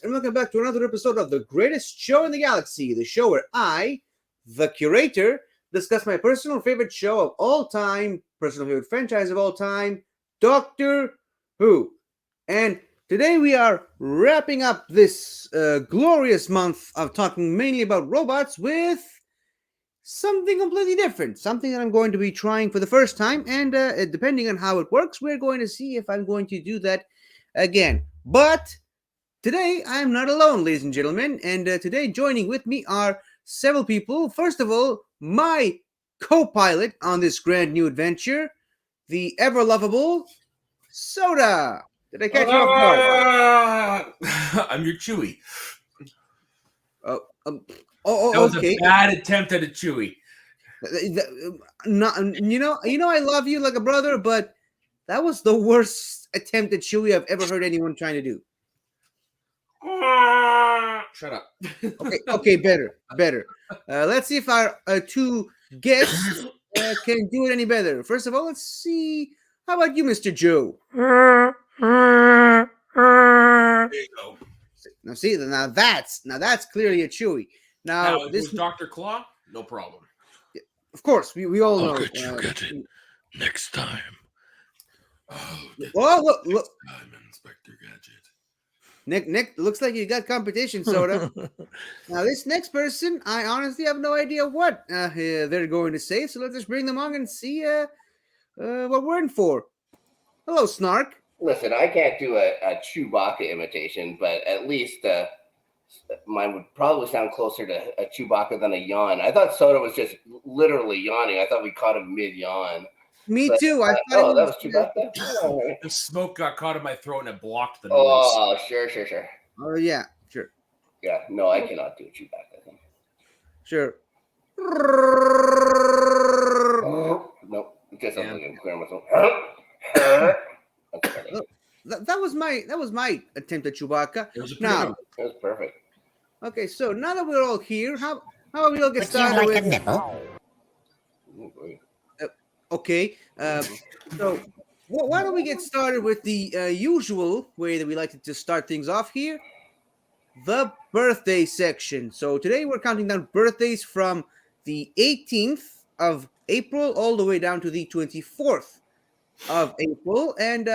and welcome back to another episode of the greatest show in the galaxy, the show where I, the curator, discuss my personal favorite show of all time, personal favorite franchise of all time, Doctor Who. And today we are wrapping up this glorious month of talking mainly about robots with something completely different, something that I'm going to be trying for the first time, and depending on how it works, we're going to see if I'm going to do that again. But today I'm not alone, ladies and gentlemen, and today joining with me are several people. First of all, my co-pilot on this grand new adventure, the ever lovable Soda. Did I catch you off guard? I'm your Chewy. Oh, That was okay. a bad attempt at a Chewy. Not, I love you like a brother, but that was the worst attempt at Chewy I've ever heard anyone trying to do. Shut up. Okay, better. Let's see if our two guests can do it any better. First of all, let's see. How about you, Mr. Joe? There you go. Now that's clearly a Chewy. Now, Now if this, it was Dr. Claw, no problem. of course, we all know. I'll get you, Gadget, next time. Oh, look, I'm Inspector Gadget. Nick, looks like you got competition, Soda. Now, this next person, I honestly have no idea what they're going to say, so let's just bring them on and see what we're in for. Hello, Snark. Listen, I can't do a Chewbacca imitation, but at least mine would probably sound closer to a Chewbacca than a yawn. I thought Soda was just literally yawning. I thought we caught him mid-yawn. Me But, too. I thought that was Chewbacca? Oh, right. The smoke got caught in my throat and it blocked the noise. Oh, sure. Oh, yeah, sure. Yeah, no, I cannot do a Chewbacca thing. Sure. Nope, just Yeah. something clear myself. That was my attempt at Chewbacca. It was a Now, That was perfect. okay, so now that we're all here, how about we all get started with? Oh, boy. Okay, so why don't we get started with the usual way that we like to start things off here, the birthday section. So today we're counting down birthdays from the 18th of April all the way down to the 24th of April, and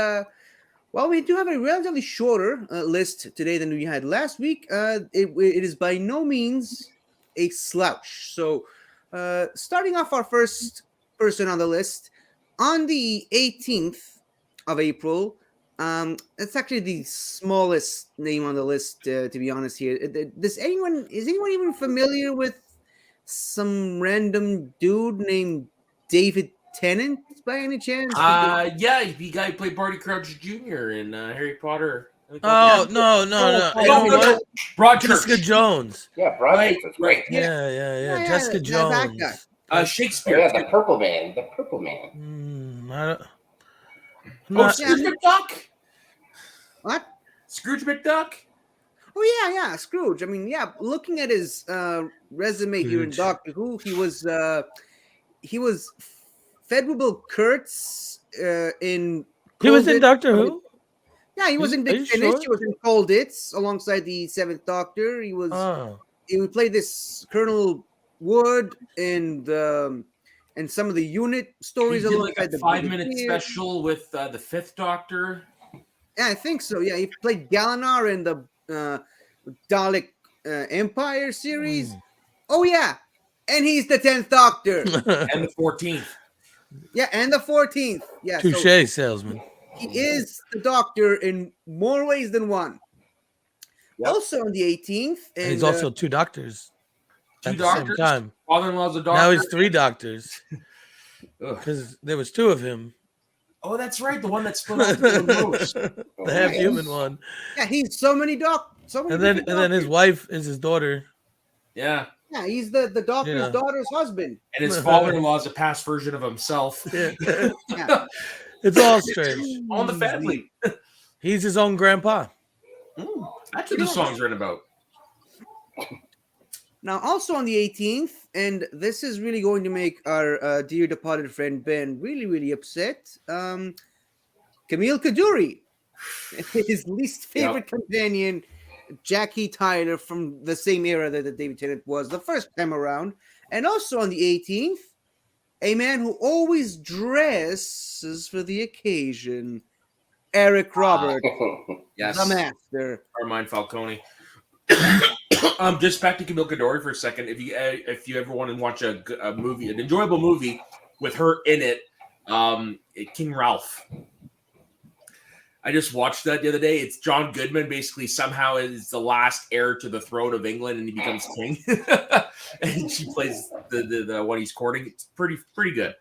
while we do have a relatively shorter list today than we had last week, it is by no means a slouch. So starting off our first person on the list on the 18th of April. It's actually the smallest name on the list, to be honest. Here, is anyone even familiar with some random dude named David Tennant by any chance? Yeah, the guy who played Barty Crouch Jr. in Harry Potter. Oh, no. You know what? Broadchurch. Jessica Jones. Yeah, Broadchurch was great. Yeah. Yeah, Jessica that guy. Jones. Oh, Shakespeare. yeah, the Purple Man. Scrooge McDuck. What? Scrooge McDuck. Oh yeah, Scrooge. I mean, yeah. Looking at his resume here in Scrooge. Doctor Who, he was Federable Kurtz in. He was in Cold Doctor It- Who? Yeah, he was in Are Dick you Finish. sure? He was in Cold It's alongside the Seventh Doctor. He was. Oh. He played this Colonel Wood and some of the unit He stories did like alongside a the 5-minute Brigadier. special with the Fifth Doctor. Yeah, I think so. Yeah, he played Galanar in the Dalek Empire series. Oh yeah, and he's the 10th Doctor. And the 14th. Yeah, and the 14th. Yeah, so Touche, salesman. he is the Doctor in more ways than one. Yep. Also on the 18th, And he's also two doctors Two at the same doctors. time. Father-in-law's a doctor. Now he's three doctors Ugh. because there was two of him. Oh, that's right. The one that split off the nose. The half human one, yeah, he's so many and then different his doctors. wife is his daughter. Yeah. Yeah, he's the Doctor's Yeah. daughter's husband. And his father-in-law is a past version of himself. Yeah. Yeah. It's all strange. On the family. He's his own grandpa. That's what the song's written about. Now, also on the 18th, and this is really going to make our dear departed friend Ben really, really upset. Camille Kaduri, his least favorite companion Jackie Tyler from the same era that David Tennant was the first time around. And also on the 18th, a man who always dresses for the occasion, Eric Roberts, Yes. the master. Carmine Falcone. Just back to Camille Cadori for a second. If you ever want to watch a movie, an enjoyable movie with her in it, King Ralph. I just watched that the other day. It's John Goodman basically somehow is the last heir to the throne of England, and he becomes king. And she plays the one he's courting. It's pretty good.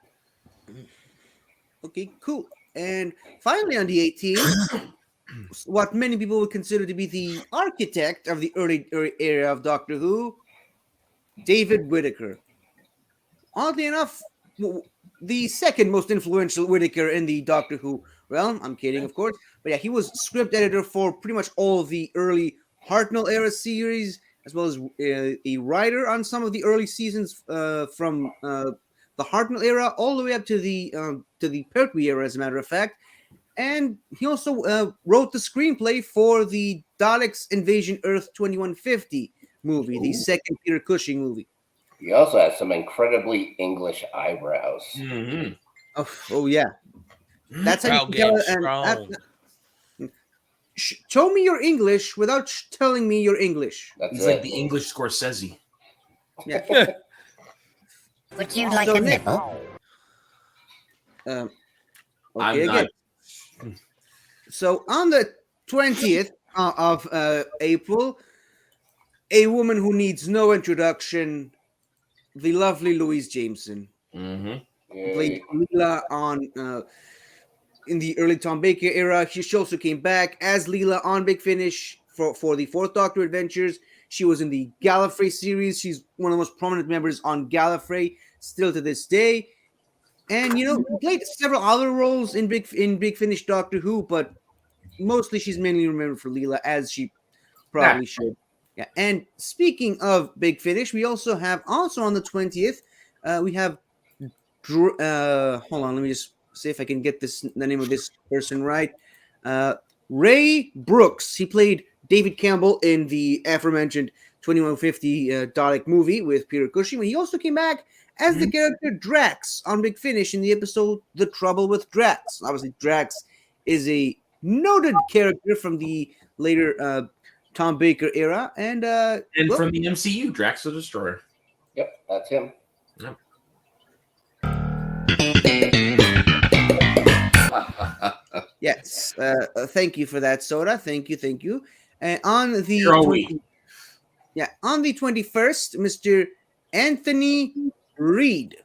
Okay, cool. And finally, on the 18th, what many people would consider to be the architect of the early era of Doctor Who, David Whittaker. Oddly enough, the second most influential Whittaker in the Doctor Who realm. I'm kidding, of course. But yeah, he was script editor for pretty much all of the early Hartnell era series, as well as a writer on some of the early seasons from the Hartnell era all the way up to the Pertwee era, as a matter of fact. And he also wrote the screenplay for the Daleks Invasion Earth 2150 movie, the second Peter Cushing movie. He also has some incredibly English eyebrows. Mm-hmm. Oh yeah. That's how you Crowd can tell. game strong. Show me your English without telling me your English. That's He's like the English Scorsese. Yeah. Would you like So a Nick- nibble? Okay, I'm again. not. So on the 20th of April, a woman who needs no introduction, the lovely Louise Jameson, Mm-hmm. played Leela on in the early Tom Baker era. She also came back as Leela on Big Finish for the Fourth Doctor Adventures. She was in the Gallifrey series. She's one of the most prominent members on Gallifrey still to this day. And played several other roles in Big Finish Doctor Who, but mostly she's mainly remembered for Leela, as she probably should. Yeah. And speaking of Big Finish, we also have on the 20th, we have hold on, let me just see if I can get the name of this person right. Ray Brooks. He played David Campbell in the aforementioned 2150 Dalek movie with Peter Cushing. He also came back as the character Drax on Big Finish in the episode The Trouble with Drax. Obviously, Drax is a noted character from the later Tom Baker era. And from the MCU, Drax the Destroyer. Yep, that's him. Yep. Yes. Thank you for that, Soda. Thank you. On the on the 21st, Mr. Anthony Reed.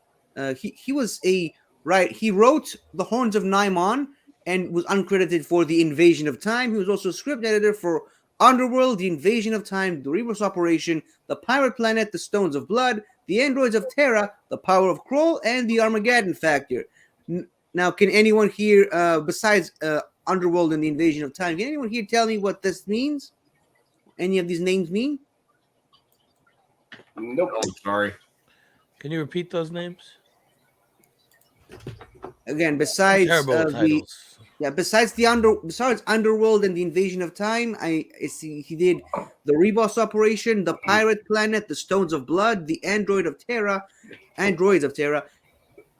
He was he wrote The Horns of Nymon and was uncredited for The Invasion of Time. He was also script editor for Underworld, The Invasion of Time, The Rebus Operation, The Pirate Planet, The Stones of Blood, The Androids of Terra, The Power of Kroll, and The Armageddon Factor. Now, can anyone here, besides Underworld and The Invasion of Time, can anyone here tell me what this means? Any of these names mean? Nope. Oh, sorry. Can you repeat those names? Again, besides Terrible titles. besides Underworld and The Invasion of Time, I see he did The Rebus Operation, The Pirate Planet, The Stones of Blood, The Androids of Terra,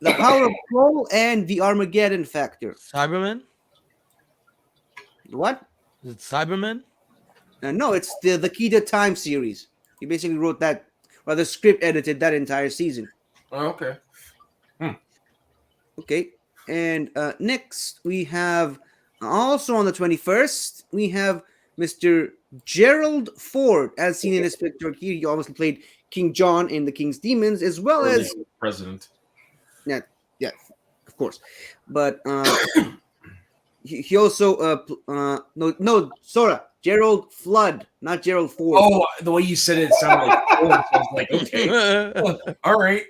The Power of Kroll, and The Armageddon Factor. Cybermen? What? Is it Cybermen? No, it's the Key to Time series. He basically wrote that, or the script edited that entire season. Oh, okay. Okay, and next we have also on the 21st we have Mr. Gerald Ford, as seen in this picture here. He obviously played King John in The King's Demons, as well Early as president. yeah, of course. But he also Sora, Gerald Flood, not Gerald Ford. Oh, the way you said it sounded like Ford, so I was like, okay, all right.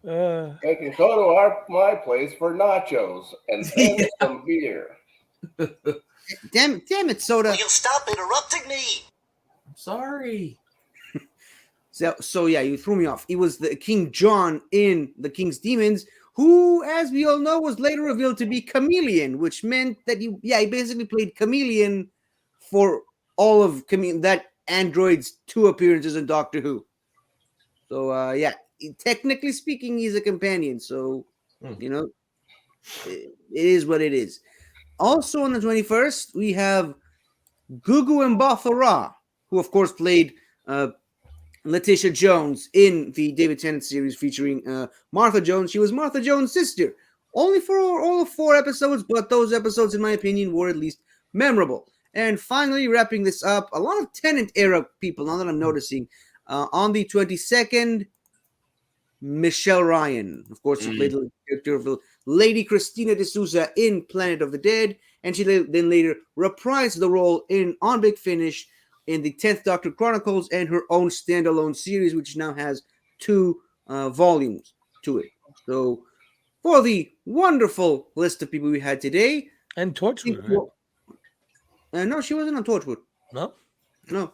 I can go to my place for nachos and then some beer. Damn it, Soda. Will you stop interrupting me? Sorry. So yeah, you threw me off. He was the King John in The King's Demons, who, as we all know, was later revealed to be Chameleon, which meant that he basically played Chameleon for all of that android's 2 appearances in Doctor Who. So yeah, technically speaking, he's a companion. So you know, it is what it is. Also on the 21st, we have Gugu Mbatha-Raw, who of course played Letitia Jones in the David Tennant series featuring Martha Jones. She was Martha Jones' sister, only for all of 4 episodes, but those episodes, in my opinion, were at least memorable. And finally, wrapping this up, a lot of Tennant era people, now that I'm noticing, on the 22nd, Michelle Ryan. Of course, she played the character of Lady Christina D'Souza in Planet of the Dead, and she then later reprised the role on Big Finish in the 10th Doctor Chronicles and her own standalone series, which now has 2 volumes to it. So, for the wonderful list of people we had today, And Torchwood, right? No, she wasn't on Torchwood. No? No.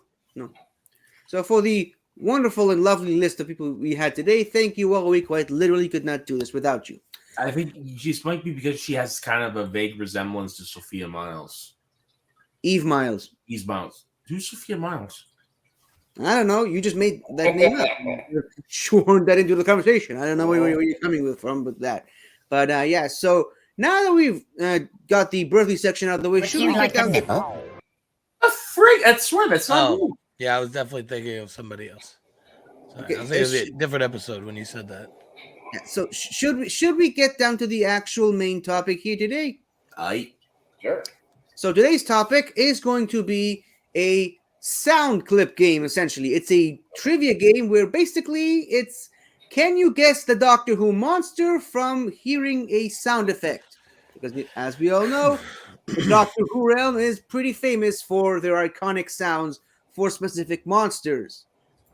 So for the wonderful and lovely list of people we had today, thank you all. We quite literally could not do this without you. I think she might be because she has kind of a vague resemblance to Sophia Miles. Eve Miles. Eve Miles. Who's Sophia Miles? I don't know. You just made that name up. You're shoehorned that into the conversation. I don't know where you're coming from with that. But yeah, so now that we've got the birthday section out of the way, Would should you we like get a down nibble? A freak! I swear that's not Oh. me. Yeah, I was definitely thinking of somebody else. Sorry, Okay, I was thinking of a different episode when you said that. Yeah, so should we get down to the actual main topic here today? Sure. So today's topic is going to be a sound clip game, essentially. It's a trivia game where basically it's, can you guess the Doctor Who monster from hearing a sound effect? Because as we all know, the Doctor Who realm is pretty famous for their iconic sounds for specific monsters.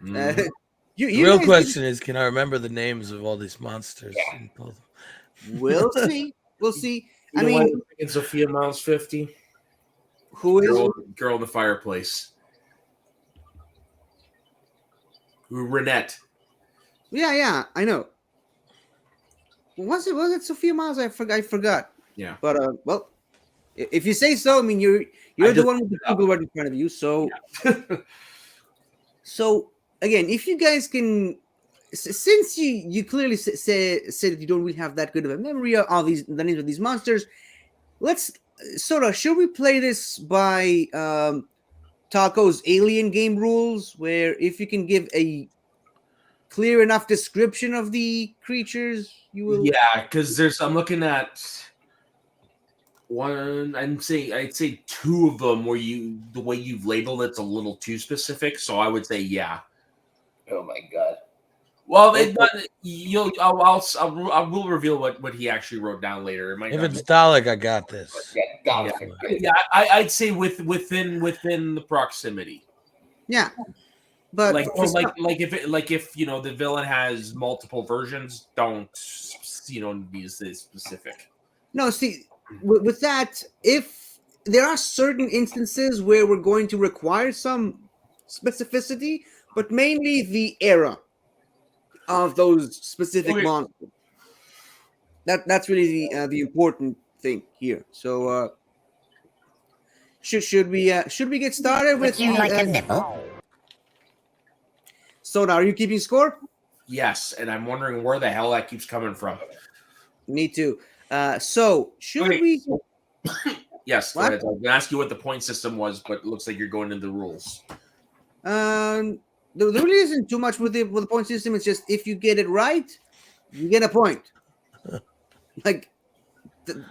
The You real guys question is, can I remember the names of all these monsters? Yeah. We'll see. We'll see. You I know why mean, I'm thinking Sophia Miles 50? who is Girl in the fireplace. Renette. Yeah, I know. Was it Sophia Miles? I forgot. Yeah. But well, if you say so, I mean you're the one with the Google right in front of you. So so again, if you guys can, since you clearly say that you don't really have that good of a memory of the names of these monsters, let's should we play this by Taco's alien game rules, where if you can give a clear enough description of the creatures, you will. Yeah, because I'm looking at one. I'd say 2 of them where the way you've labeled it's a little too specific. So I would say yeah. Oh my god. Well, I will reveal what he actually wrote down later. It might If not it's be- Dalek, I got this. Yeah, dogs are good. yeah, I'd say within the proximity. Yeah, but Like if the villain has multiple versions, don't be as specific. no, see, with that, if there are certain instances where we're going to require some specificity, but mainly the era of those specific monsters. That's really the important thing here. So should we get started with Would you the, like a nibble? Soda, are you keeping score? Yes, and I'm wondering where the hell that keeps coming from. Me too. So should Okay. we? Yes, go What? ahead. I was going to ask you what the point system was, but it looks like you're going into the rules. There really isn't too much with the point system. It's just if you get it right, you get a point. Like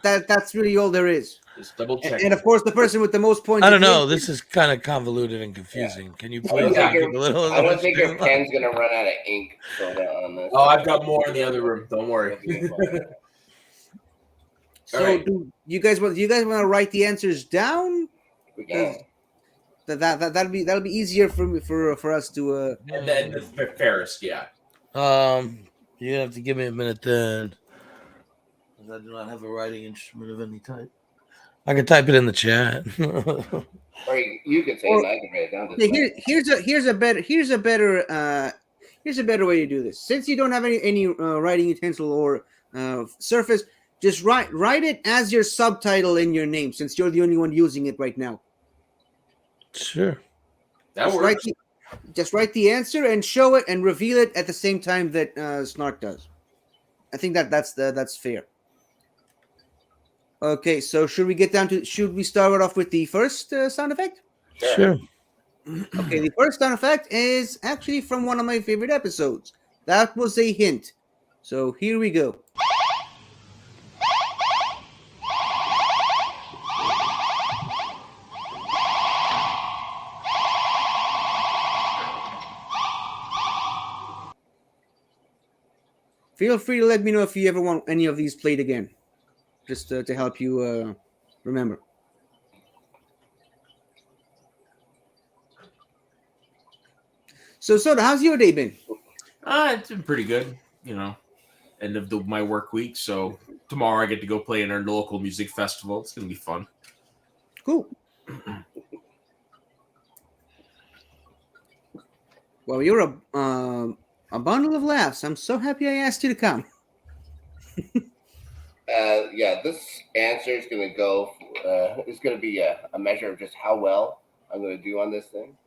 that's really all there is. Just double check. And of course, the person with the most points. I at don't the know. end- This is kind of convoluted and confusing. Can you I please don't think give your, a little? I don't think your pen's gonna run out of ink on this. Oh, I've got more in the other room. Don't worry. So, All right. do you guys want to write the answers down? We can. That'll be easier for us to. And then the fairest, yeah. You have to give me a minute then. 'Cause I do not have a writing instrument of any type. I can type it in the chat. Or you could say it and I can write it down. Okay, here's a better way to do this. Since you don't have any writing utensil or surface, just write it as your subtitle in your name, since you're the only one using it right now. Sure. That Just works. write the answer and show it and reveal it at the same time that Snark does. I think that's fair. Okay, so should we start off with the first sound effect? Sure. Okay, the first sound effect is actually from one of my favorite episodes. That was a hint. So here we go. Feel free to let me know if you ever want any of these played again, just to help you remember. So, Soda, how's your day been? It's been pretty good, end of my work week. So tomorrow I get to go play in our local music festival. It's going to be fun. Cool. Well, you're a bundle of laughs. I'm so happy I asked you to come. Yeah, this answer is going to go. It's going to be a measure of just how well I'm going to do on this thing.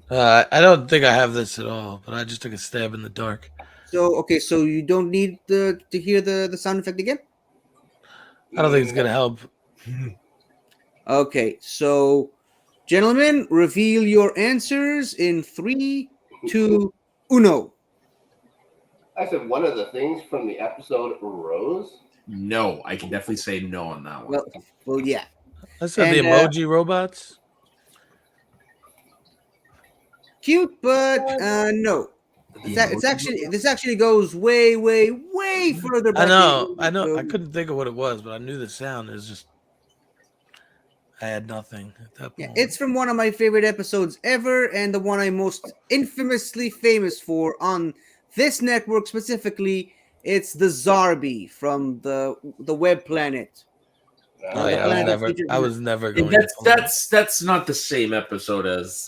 I don't think I have this at all, but I just took a stab in the dark. So, okay, so you don't need to hear the sound effect again? I don't think it's going to help. Okay, so, gentlemen, reveal your answers in 3, 2, 1. I said one of the things from the episode Rose. No, I can definitely say no on that one. Well, yeah. I said the And, emoji robots. Cute, but no. This actually goes way, way, way further back. I know. I couldn't think of what it was, but I knew the sound. It was just I had nothing at that point. Yeah, it's from one of my favorite episodes ever, and the one I'm most infamously famous for on this network specifically. It's the Zarbi from the Web Planet. Oh yeah, I was never going. That's not the same episode as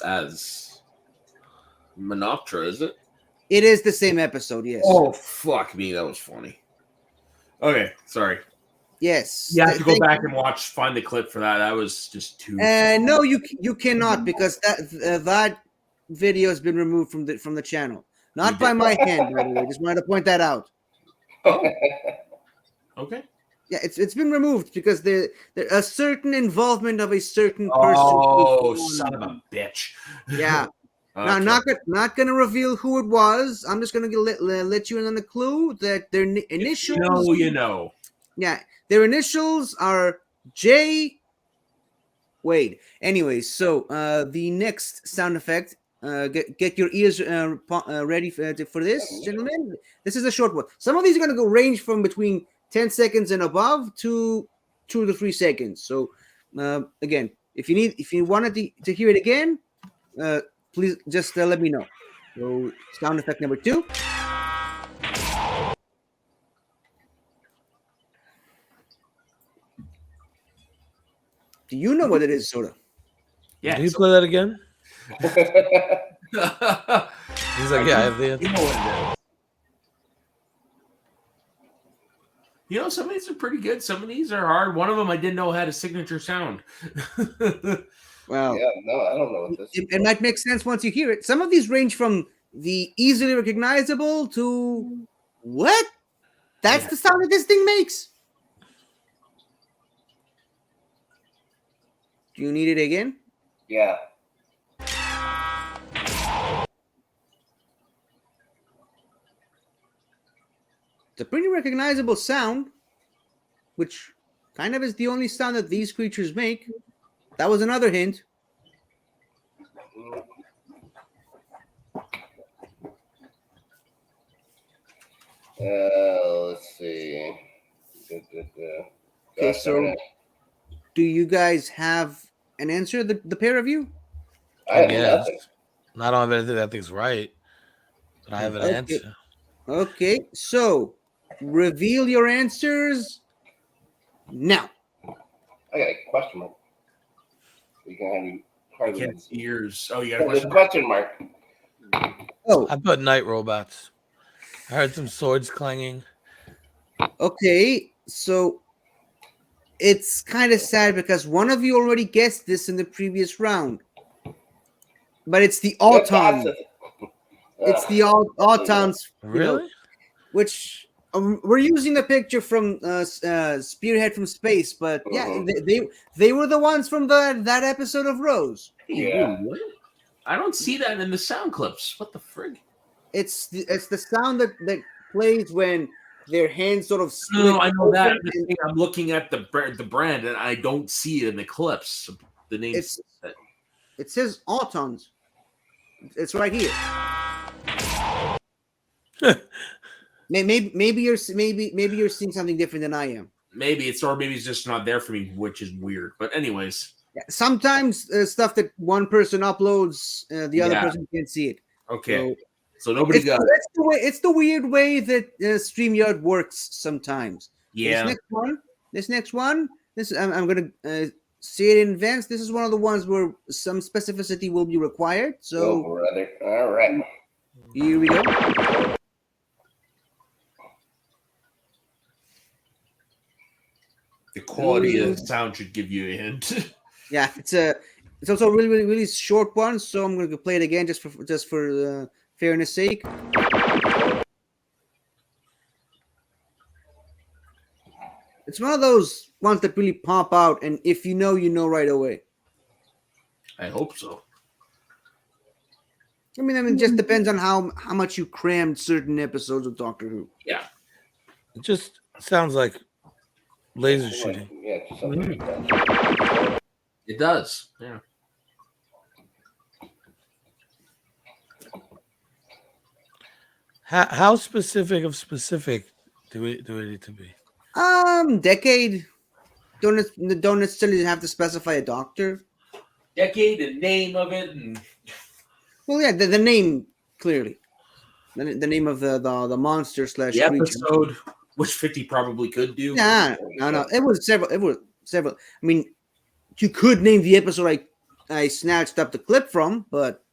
Monoptera, is it? It is the same episode, yes. Oh fuck me, that was funny. Okay, sorry. Yes. You have to go back and find the clip for that. That was just too. No, you cannot, because that video has been removed from the channel. Not by my hand, by the way. Just wanted to point that out. Oh. Okay. Yeah, it's been removed because there a certain involvement of a certain person. Oh, son of a bitch! Yeah. Okay. Now, not gonna reveal who it was. I'm just gonna let you in on the clue that their initials. You know. Yeah, their initials are J. Wade. Anyways, so the next sound effect. Get your ears ready for this, gentlemen. This is a short one. Some of these are gonna go range from between 10 seconds and above to 2 to 3 seconds. So, again, if you wanted to hear it again, please just let me know. So, sound effect number 2. Do you know what it is, Soda? Yeah. Can you play that again? He's like, yeah, I have the answer. You know what it is. Some of these are pretty good. Some of these are hard. One of them I didn't know had a signature sound. Well, yeah, no, I don't know what this is. It might make sense once you hear it. Some of these range from the easily recognizable to what? That's the sound that this thing makes. Do you need it again? Yeah. It's a pretty recognizable sound, which kind of is the only sound that these creatures make. That was another hint. Let's see. Okay, so do you guys have an answer, the pair of you? I guess. I don't have anything that I think's right, but I have an answer. Okay, so reveal your answers now. I got a question mark. You can have you ears. Oh, you got a question mark. Oh, I put night robots. I heard some swords clanging. Okay, so it's kind of sad because one of you already guessed this in the previous round. but it's the That's Auton. it. It's the Autons, Really? which we're using the picture from Spearhead from Space, but yeah, they were the ones from that episode of Rose. Yeah. What? I don't see that in the sound clips. What the frig? It's the sound that plays when their hands sort of split. No, I know that. open I'm, just saying I'm looking at the brand, and I don't see it in the clips. The name. It says Autons. It's right here. maybe you're seeing something different than I am. Maybe it's just not there for me, which is weird. But anyways, Yeah, sometimes stuff that one person uploads, the other person can't see it. okay. So nobody got it. It's the weird way that StreamYard works sometimes. Yeah. This next one, I'm gonna say it in advance. This is one of the ones where some specificity will be required. So, brother. All right. Here we go. The quality of the sound should give you a hint. Yeah, it's also a really short one. So I'm gonna play it again just for fairness sake. It's one of those ones that really pop out, and if you know right away. I hope so. I mean, it just depends on how much you crammed certain episodes of Doctor Who. Yeah. It just sounds like laser shooting. Yeah, something like that. It does. Yeah. How specific do we need to be? Decade. Don't necessarily have to specify a doctor. Decade and name of it, and Well, yeah, the name clearly. The name of the monster slash the creature. episode, which 50 probably could do. Nah, no. It was several. I mean, you could name the episode I snatched up the clip from, but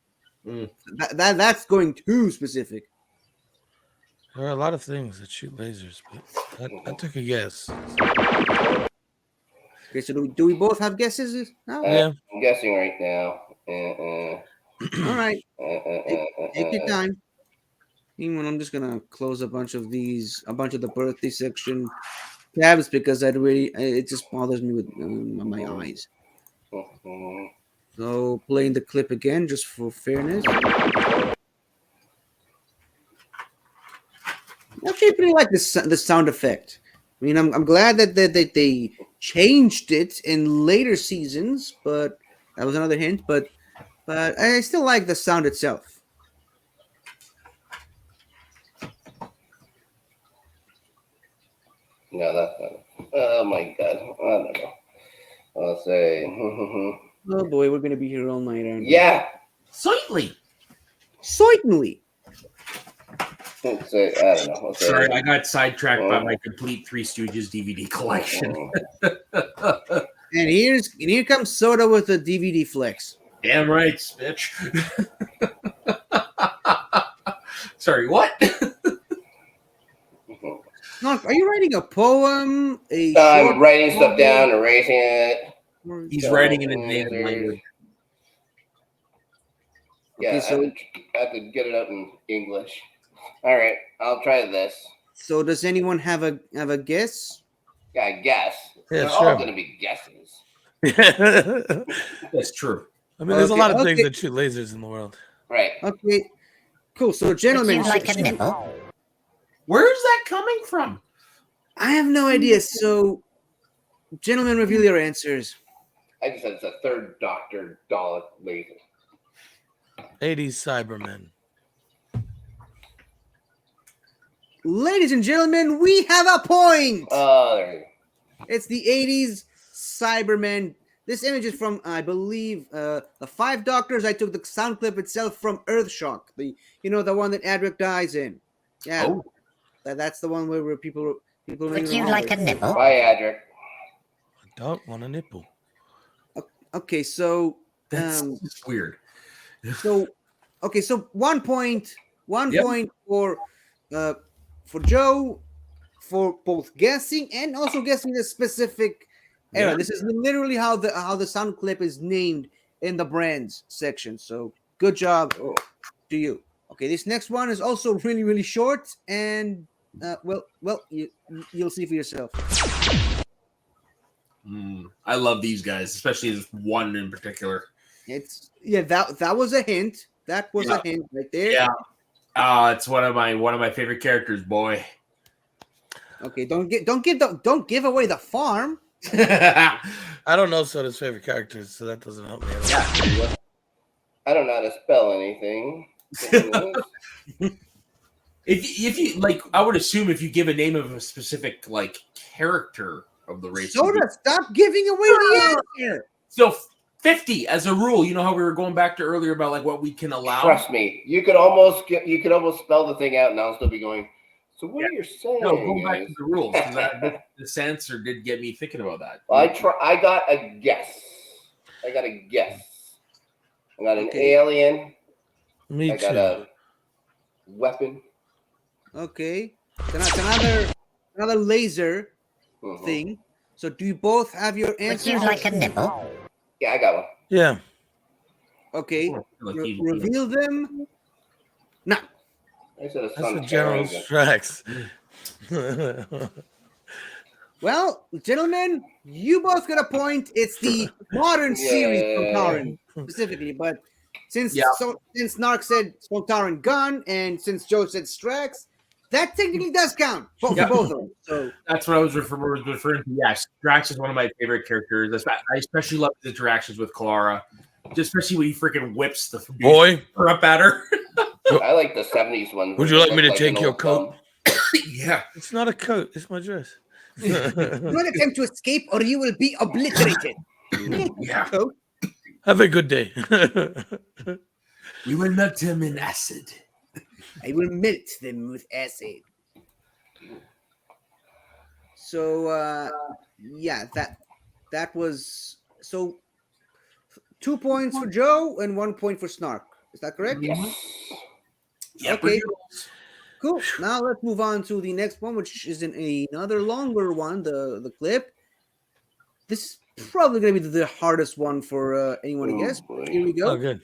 that's going too specific. There are a lot of things that shoot lasers, but I took a guess. Okay, so do we both have guesses? No? Yeah. I'm guessing right now. All right. Take your time. Meanwhile, I'm just gonna close a bunch of the birthday section tabs because it just bothers me with my eyes. So playing the clip again just for fairness. Actually, I pretty like the sound effect. I mean, I'm glad that they changed it in later seasons, but that was another hint. But I still like the sound itself. No, that's not. Oh my god. I don't know. I'll say. Oh boy, we're gonna be here all night, aren't we? Yeah. Certainly. Certainly. Let's say, I don't know. Let's say, Sorry, I got sidetracked by my complete Three Stooges DVD collection. And here comes Soda with the DVD flex. Damn right, bitch. Sorry, what? Mark, are you writing a poem? I'm writing stuff down, erasing it. He's writing in advanced language. Yeah, Okay, so I have to get it out in English. All right, I'll try this. So does anyone have a guess? Yeah, I guess. Yeah, They're sure. all going to be guesses. That's true. I mean, there's a Okay, lot of things okay. that shoot lasers in the world. Right. Okay, cool. So, Would gentlemen, you like a nibble? Where is that coming from? I have no idea. So, gentlemen, reveal your answers. I just said it's a third Dr. Dalek laser. 80s Cybermen. Ladies and gentlemen, we have a point. Oh, there you go. It's the 80s Cybermen. This image is from, I believe, the Five Doctors. I took the sound clip itself from Earthshock, the one that Adric dies in. Yeah, Oh, that's the one where people. Would you like a nibble? Bye, Adric. I don't want a nipple. Okay, so that's weird. so 1 point, Yep. point for Joe for both guessing and also guessing the specific era. Yeah. This is literally how the sound clip is named in the brands section. So Good job Oh. to you. Okay, this next one is also really, really short, and you'll see for yourself. I love these guys, especially this one in particular. That was a hint. That was a hint right there. Yeah. It's one of my favorite characters, boy. Okay, don't give away the farm. I don't know Soda's favorite characters, so that doesn't help me at all. Yeah. I don't know how to spell anything. If you like, I would assume if you give a name of a specific like character of the race. Soda, stop giving away the answer. So 50 as a rule. You know how we were going back to earlier about like what we can allow. Trust me, you could almost spell the thing out, and I'll still be going. So what are you saying? No, go back to the rules. This answer did get me thinking about that. Well, I got a guess. I got an alien. Me I got too. a weapon. Okay, it's another laser thing. So do you both have your Would answer? you like a nibble? Yeah, I got one. Yeah. Okay, reveal them. Now, I said a That's sun what General Strax. well, gentlemen, you both got a point. It's the modern series from Taran specifically, but since Narc said Taran gun, and since Joe said Strax, that technically does count for both of them. So that's what I was referring to. Yes, Drax is one of my favorite characters. I especially love his interactions with Clara, just especially when he freaking whips the Boy up at her. I like the 70s one. Would you like me to take your coat? Yeah. It's not a coat. It's my dress. do not attempt to escape, or you will be obliterated. Yeah. Coat. Have a good day. We will melt him in acid. I will melt them with acid. So that was so 2 points for Joe and 1 point for Snark. Is that correct? Yes. Yeah, Okay. Cool. Now let's move on to the next one, which is another longer one. The clip. This is probably going to be the hardest one for anyone to guess. boy. Here we go. Oh, good.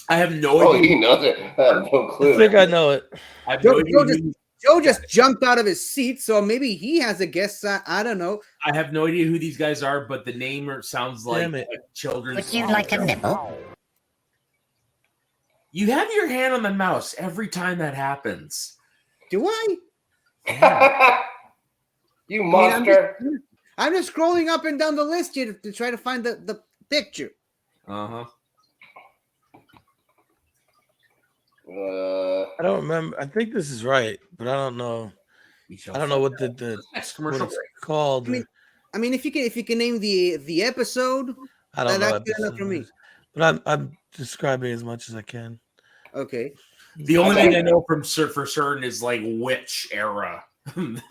I have no Oh, idea. he knows it. I have no clue. I think I know it. I have no idea. Joe just jumped out of his seat, so maybe he has a guess. I don't know. I have no idea who these guys are, but the name sounds like a children's. Would you like a nibble? You have your hand on the mouse every time that happens. Do I? Yeah. You monster. I'm just scrolling up and down the list here to try to find the picture. Uh-huh. I don't remember. I think this is right, but I don't know. I don't know what the Next what commercial it's break. called. I mean, if you can name the episode, I don't know. that's good enough for me. But I'm describing as much as I can. Okay. The only thing I know for certain is like which era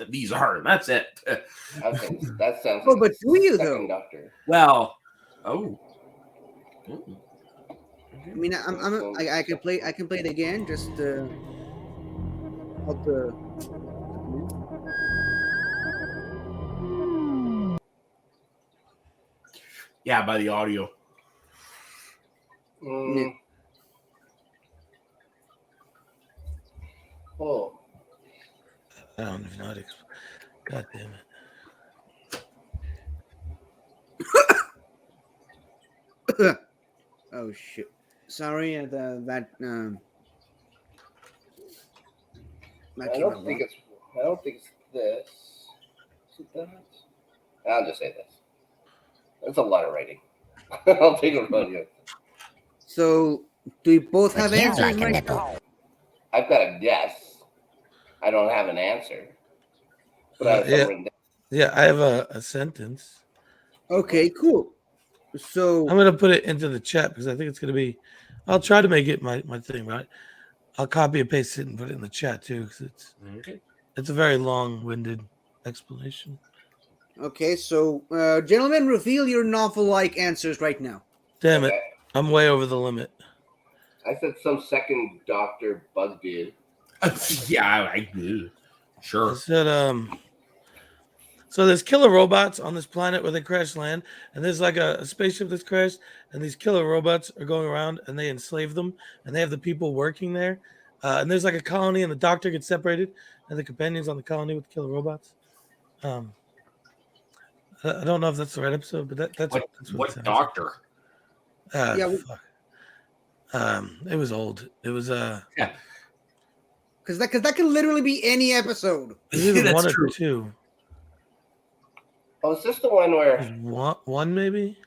these are. That's it. Okay, that sounds. Oh, like but do you second though? Doctor. Well, oh. Ooh. I mean, I can play it again just to help the. Yeah, by the audio. Oh, I don't even know how to explain. God damn it. Oh shit! Sorry, I that don't came out think wrong. it's this. Is it that? I'll just say this. That's a lot of writing. I'll take it from you. So, do we both Would have you answers? like a right? nibble? I've got a guess. I don't have an answer. But I have something written down. Yeah, I have a sentence. Okay, cool. So, I'm gonna put it into the chat because I think it's gonna be. I'll try to make it my thing, right? I'll copy and paste it and put it in the chat too because it's a very long-winded explanation. okay, so gentlemen, reveal your novel-like answers right now. Damn it, Okay. I'm way over the limit. I said some second Doctor bug dude. Yeah, I do. I Sure. said So there's killer robots on this planet where they crash land, and there's like a spaceship that's crashed, and these killer robots are going around and they enslave them, and they have the people working there. And there's like a colony, and the doctor gets separated, and the companions on the colony with killer robots. I don't know if that's the right episode, but that's what it What sounds doctor? like. Yeah, Fuck. It was old. It was Yeah, because that can literally be any episode. it was either That's one or true. two. Oh, is this the one where It was one maybe?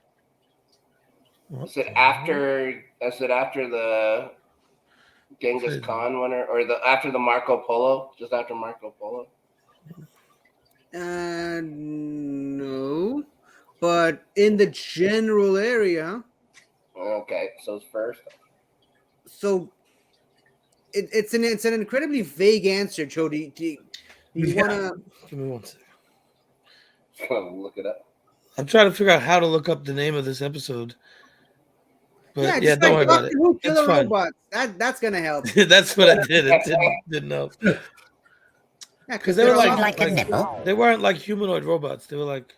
is it after? Is it after the Genghis Khan one, or the after the Marco Polo? Just after Marco Polo? No, but in the general area. Okay, so it's first. So it's an incredibly vague answer, Jody. Do you want to? Give me one second. Just gonna look it up. I'm trying to figure out how to look up the name of this episode. But Yeah, don't worry about it. Who It's Killer fine. Robots. That's gonna help. That's what I did. It didn't help. Yeah, Because they were Would you like like a nibble? they weren't like humanoid robots. They were like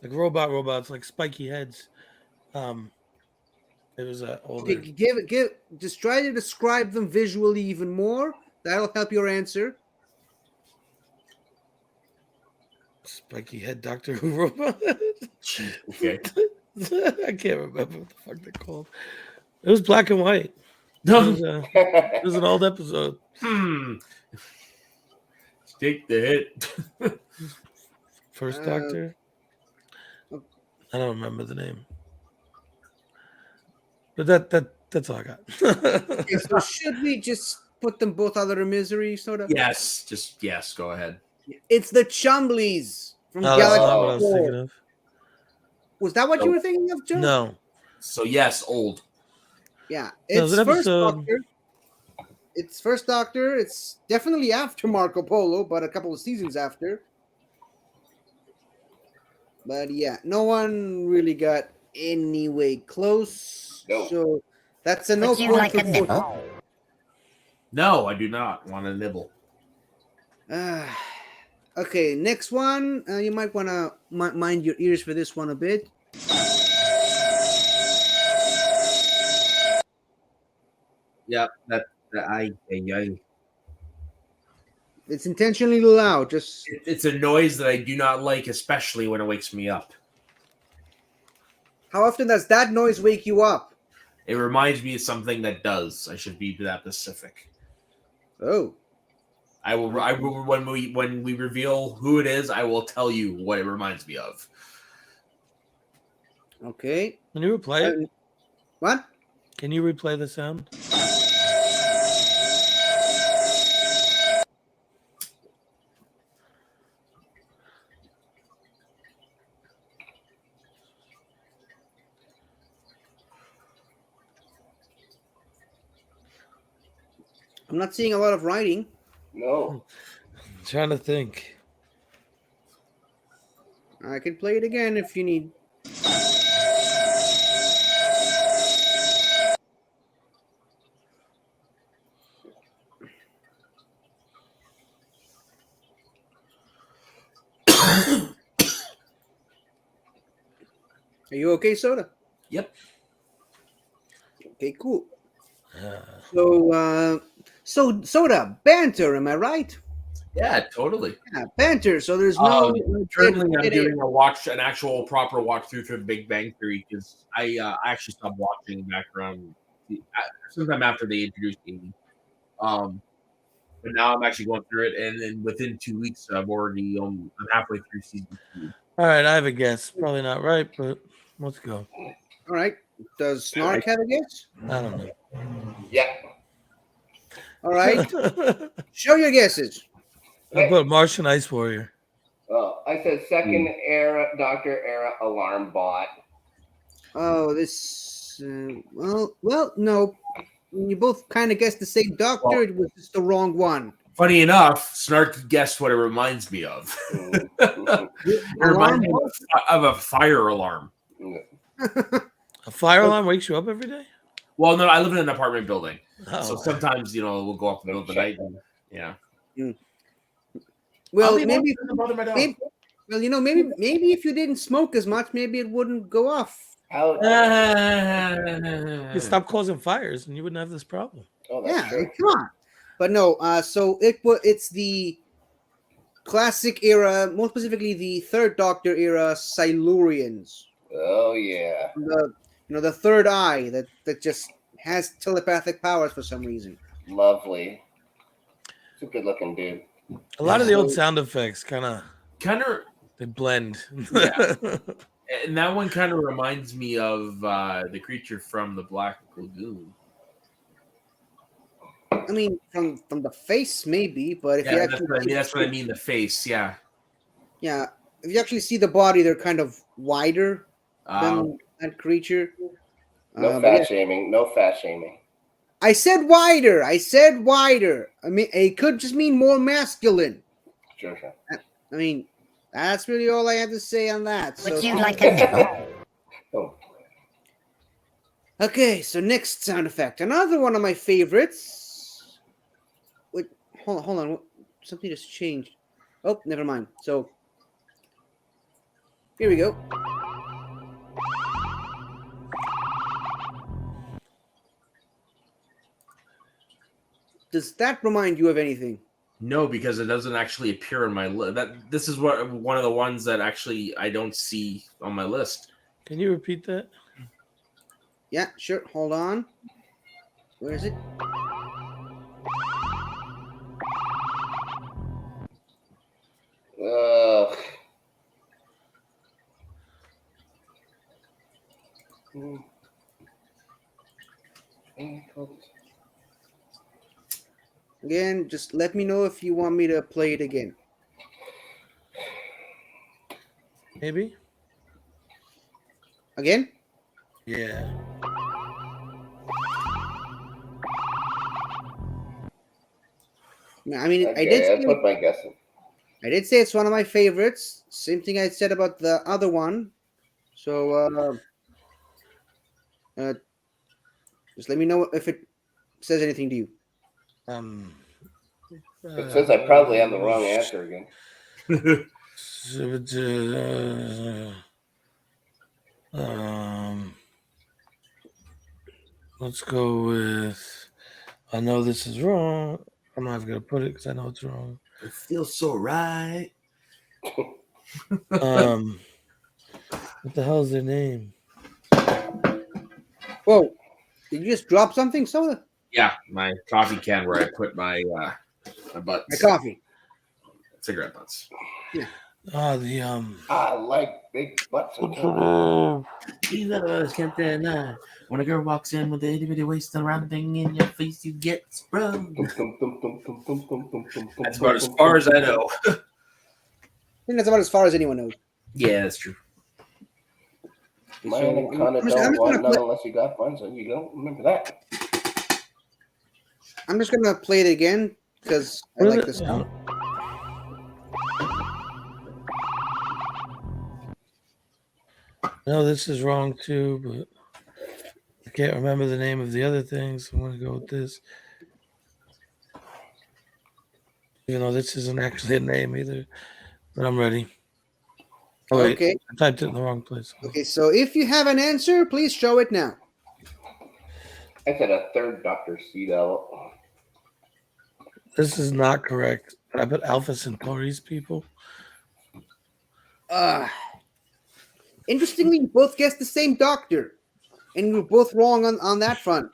robots, like spiky heads. It was older. give. Just try to describe them visually even more. That'll help your answer. Spiky head Doctor Who robot. Okay. I can't remember what the fuck they're called. It was black and white. No. It was an old episode. Take the hit. First Doctor. I don't remember the name. But that's all I got. Okay, so should we just put them both out of their misery, sort of? Yes, go ahead. It's the Chumbleys from No, that's Galaxy not what I was 4. thinking of. Was that what you were thinking of, Joe? No. So yes, old. Yeah, No, it's it was an First episode- Doctor. It's First Doctor. It's definitely after Marco Polo, but a couple of seasons after. But yeah, no one really got anyway close. No. So that's a no Would you point like for a nibble? No, I do not want a nibble. Okay, next one. You might want to mind your ears for this one a bit. Yeah, It's intentionally loud. Just it's a noise that I do not like, especially when it wakes me up. how often does that noise wake you up? It reminds me of something that does. I should be that specific. Oh, I will when we reveal who it is, I will tell you what it reminds me of. okay. Can you replay it? What? Can you replay the sound? I'm not seeing a lot of writing. No. I'm trying to think. I can play it again if you need. Are you okay, Soda? Yep. Okay, cool. So Soda, banter, am I right? Yeah, totally. Yeah, banter. So there's no. Currently, I'm doing an actual proper watch through the Big Bang Theory because I actually stopped watching back around sometime after they introduced Amy. But now I'm actually going through it, and then within 2 weeks, I'm halfway through season 2. All right, I have a guess. Probably not right, but let's go. All right. Does Snark have a guess? I don't know. Yeah. All right. Show your guesses. How about Martian Ice Warrior? Oh, I said second era Doctor era alarm bot. Oh, this. Well, no. You both kind of guessed the same doctor. Well- It was just the wrong one. Funny enough, Snark guessed what it reminds me of. It reminds me of a fire alarm. A fire alarm wakes you up every day? Well, no, I live in an apartment building, Oh, so sometimes we'll go up in the middle of the night. And, yeah. Well, I'll be maybe able to bother my dog. Well, maybe if you didn't smoke as much, maybe it wouldn't go off. Ouch. You stop causing fires, and you wouldn't have this problem. Oh, that's Yeah, true. come on. But no, so it's the classic era, more specifically the Third Doctor era Silurians. Oh yeah. The third eye that just has telepathic powers for some reason. Lovely. It's a good looking dude. A lot of the old sound effects kind of they blend. Yeah. And that one kind of reminds me of the creature from the Black Lagoon. I mean, from the face maybe, but if you Yeah, actually that's what I mean. The face, yeah. yeah, if you actually see the body, they're kind of wider than that creature. No But fat yeah. shaming. No fat shaming. I said wider. I mean, it could just mean more masculine. Sure. I mean, that's really all I have to say on that. Would So, you like a nibble? Oh. okay, so next sound effect, another one of my favorites. Wait, hold on, something just changed. Oh, never mind. So, here we go. Does that remind you of anything? No, because it doesn't actually appear on my list. This is one of the ones that actually I don't see on my list. Can you repeat that? Yeah, sure. Hold on. Where is it? Ugh. Again, just let me know if you want me to play it again. Maybe. Again? Yeah. I mean, Okay, I put my guess in. I did say it's one of my favorites. Same thing I said about the other one. So, just let me know if it says anything to you. It says I probably have the wrong answer again. Let's go with. I know this is wrong. I'm not going to put it because I know it's wrong. It feels so right. What the hell is their name? Whoa! Did you just drop something, Soda? Yeah, my coffee can where I put my My butts, coffee. cigarette butts. Ah, the I like big butts. These others can't deny. When a girl walks in with the itty bitty waist and round thing in your face, you get sprung. That's about as far as I know. I think that's about as far as anyone knows. Yeah, that's true. Man, So, it kind of I'm just don't want gonna none play- unless you got fun, so you don't remember that. I'm just gonna play it again because I like this sound. No, this is wrong too, but I can't remember the name of the other thing, so I'm going to go with this. Even though this isn't actually a name either, but I'm ready. Oh, wait, Okay. I typed it in the wrong place. Okay, so if you have an answer, please show it now. I said a third Dr. Cedel. This is not correct. I put Alpha Centauri's people. Interestingly, you both guessed the same doctor, and we were both wrong on that front.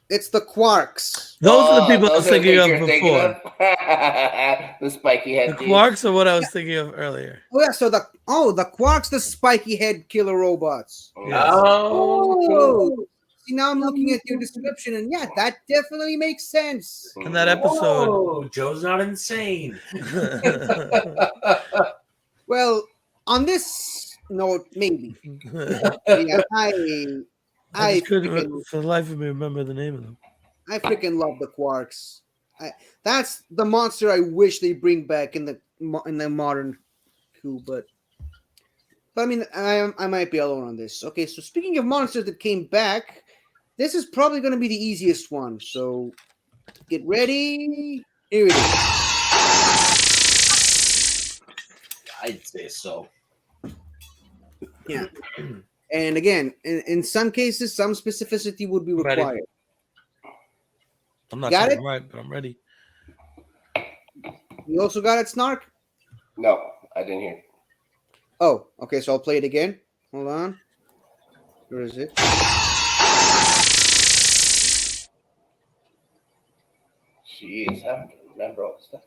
It's the Quarks. Those are the people I was those are the thinking of things you're before. of? The spiky head The dudes. Quarks are what I was thinking of earlier. Oh yeah, so the Quarks, the spiky head killer robots. Yes. Oh, see now I'm looking at your description, and yeah, that definitely makes sense. In that episode. Oh, Joe's not insane. Well, on this note, maybe. Yeah, I just couldn't freaking, for the life of me remember the name of them. I freaking love the Quarks. That's the monster I wish they bring back in the modern Who, but I mean, I might be alone on this. Okay, so speaking of monsters that came back, this is probably going to be the easiest one. So get ready. Here it is. I'd say so. Yeah. And again, in some cases, some specificity would be Ready. required. I'm not Got saying it? I'm right, but I'm ready. You also got it, Snark? No, I didn't hear. Oh, okay, so I'll play it again. Hold on. Where is it? Jeez, I have to remember all this stuff.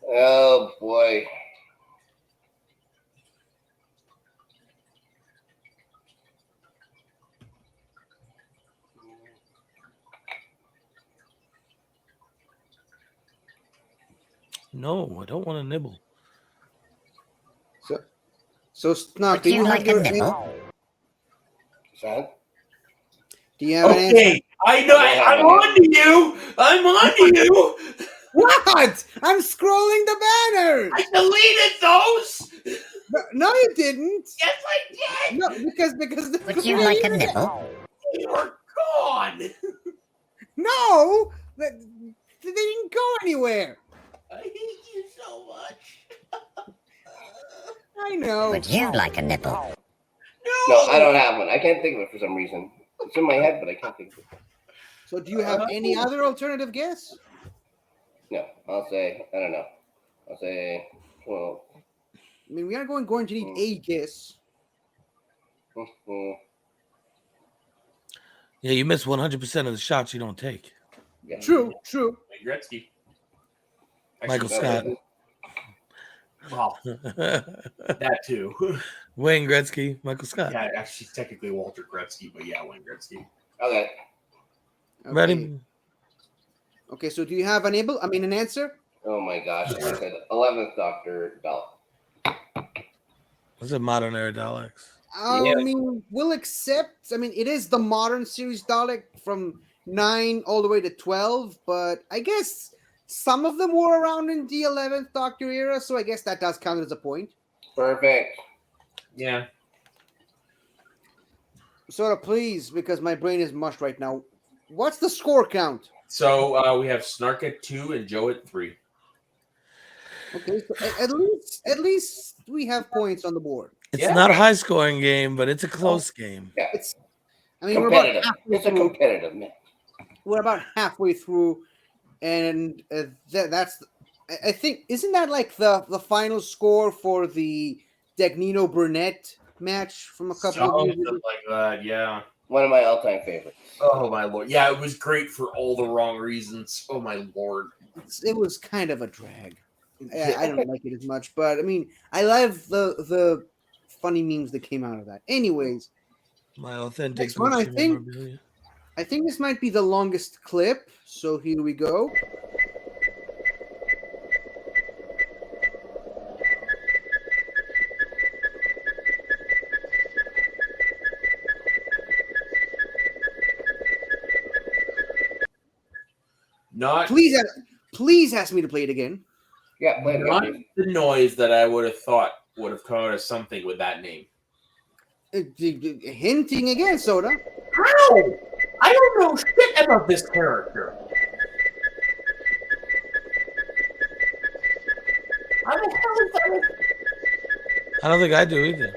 Oh boy. No, I don't want to nibble. So Snark, Would do you you have like a your nibble? Son? do you have an answer? Okay, I know. I'm on to you. I'm on to you. What? I'm scrolling the banners. I deleted those. No, you didn't. Yes, I did. No, because Would you like a nibble? They were gone. no, they didn't go anywhere. I hate you so much. I know. Would you like a nibble? No, I don't have one. I can't think of it for some reason. It's in my head, but I can't think of it. So, do you have any other alternative guess? No, I'll say, I don't know. I'll say, well, I mean, we are going to need a guess. Yeah, you miss 100% of the shots you don't take. yeah. True. Wayne Gretzky. Michael Actually, Scott. Well, that too. Wayne Gretzky, Michael Scott. Yeah, actually, technically Walter Gretzky, but yeah, Wayne Gretzky. Okay. Ready? Okay, so do you have an answer? Oh my gosh. I said 11th Doctor Bell. What's a modern era Daleks? I mean, we'll accept. I mean, it is the modern series Dalek from 9 all the way to 12, but I guess some of them were around in the 11th Doctor era, so I guess that does count as a point. Perfect. Yeah. Sort of, please, because my brain is mush right now. What's the score count? So we have Snark at 2 and Joe at 3. Okay, so at least we have points on the board. It's Yeah. not a high scoring game, but it's a close game. Yeah. It's, I mean, we're about Competitive. halfway It's a through. competitive man. We're about halfway through, and that's. I think isn't that like the final score for the Dagnino Burnett match from a couple of years Something ago? like that, yeah. One of my all-time favorites. Oh my lord. Yeah, it was great for all the wrong reasons. Oh my lord. It was kind of a drag. I don't like it as much, but I mean, I love the funny memes that came out of that. Anyways, My authentic Next one, I Gucci think- memorabilia. I think this might be the longest clip, so here we go. Not Please ask me to play it again. Yeah, play it not again. the noise that I would have thought would have come out of something with that name. Hinting again, Soda. How? I don't know shit about this character. How the hell is that? I don't think I do either.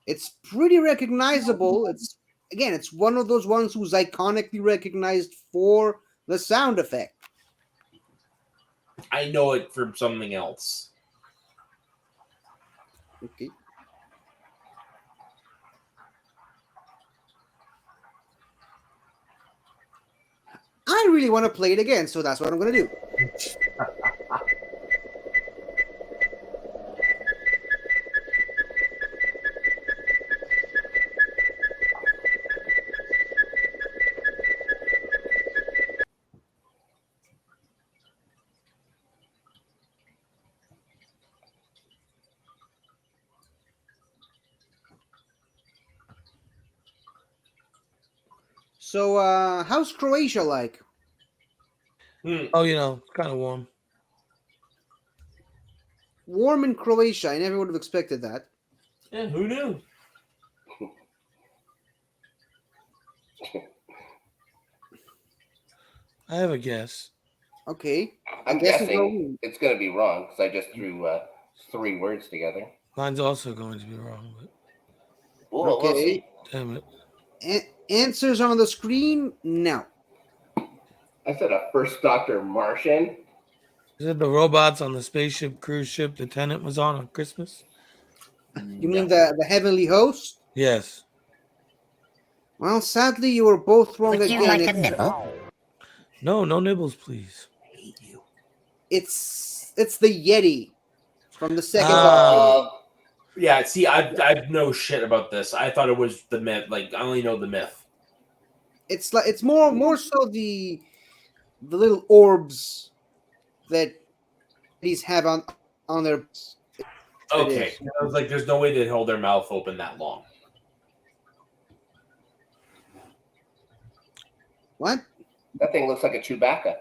It's pretty recognizable. It's one of those ones who's iconically recognized for the sound effect. I know it from something else. Okay. I really want to play it again, so that's what I'm going to do. So, how's Croatia like? Oh, it's kind of warm. Warm in Croatia. I never would have expected that. Yeah, who knew? I have a guess. Okay. I'm guess it's guessing it's going to be wrong because I just threw 3 words together. Mine's also going to be wrong. But We'll Okay. see. damn it. Answers on the screen now. I said a first Doctor Martian. Is it the robots on the spaceship cruise ship the tenant was on Christmas? You mean the heavenly host? Yes. Well, sadly, you were both wrong Would you again. like a nibble? No nibbles, please. It's the Yeti from the second Ah. Doctor. Yeah, see, I know shit about this. I thought it was the myth. Like, I only know the myth. It's more so the little orbs that these have on their. Okay. is. I was like, there's no way they'd hold their mouth open that long. What? That thing looks like a Chewbacca.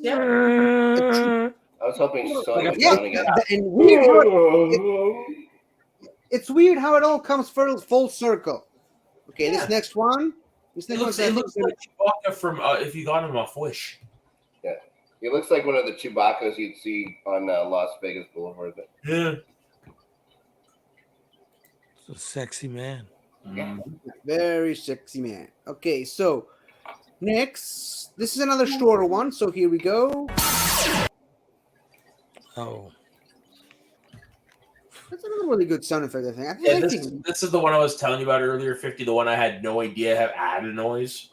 Yeah. I was hoping Sony was Yeah, going again. and weird how it's weird how it all comes full circle. Okay, Yeah. this next one. It looks like Chewbacca from if you got him off Wish. Yeah. He looks like one of the Chewbaccas you'd see on Las Vegas Boulevard. Yeah. It's a sexy man. Yeah. Very sexy man. Okay, so next, this is another shorter one. So here we go. Oh. That's another really good sound effect, I think. Yeah, this is the one I was telling you about earlier, 50, the one I had no idea had a noise.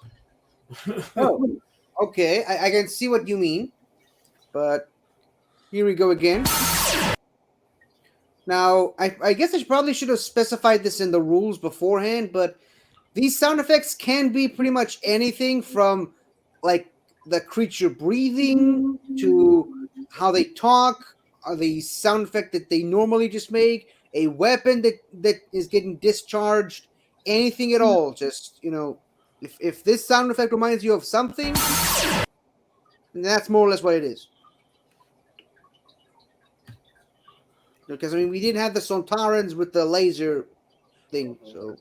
Oh, okay. I can see what you mean. But here we go again. Now, I guess I probably should have specified this in the rules beforehand, but these sound effects can be pretty much anything from like the creature breathing to how they talk, or the sound effect that they normally just make, a weapon that is getting discharged, anything at all. Just, if this sound effect reminds you of something, that's more or less what it is. Because we didn't have the Sontarans with the laser thing, so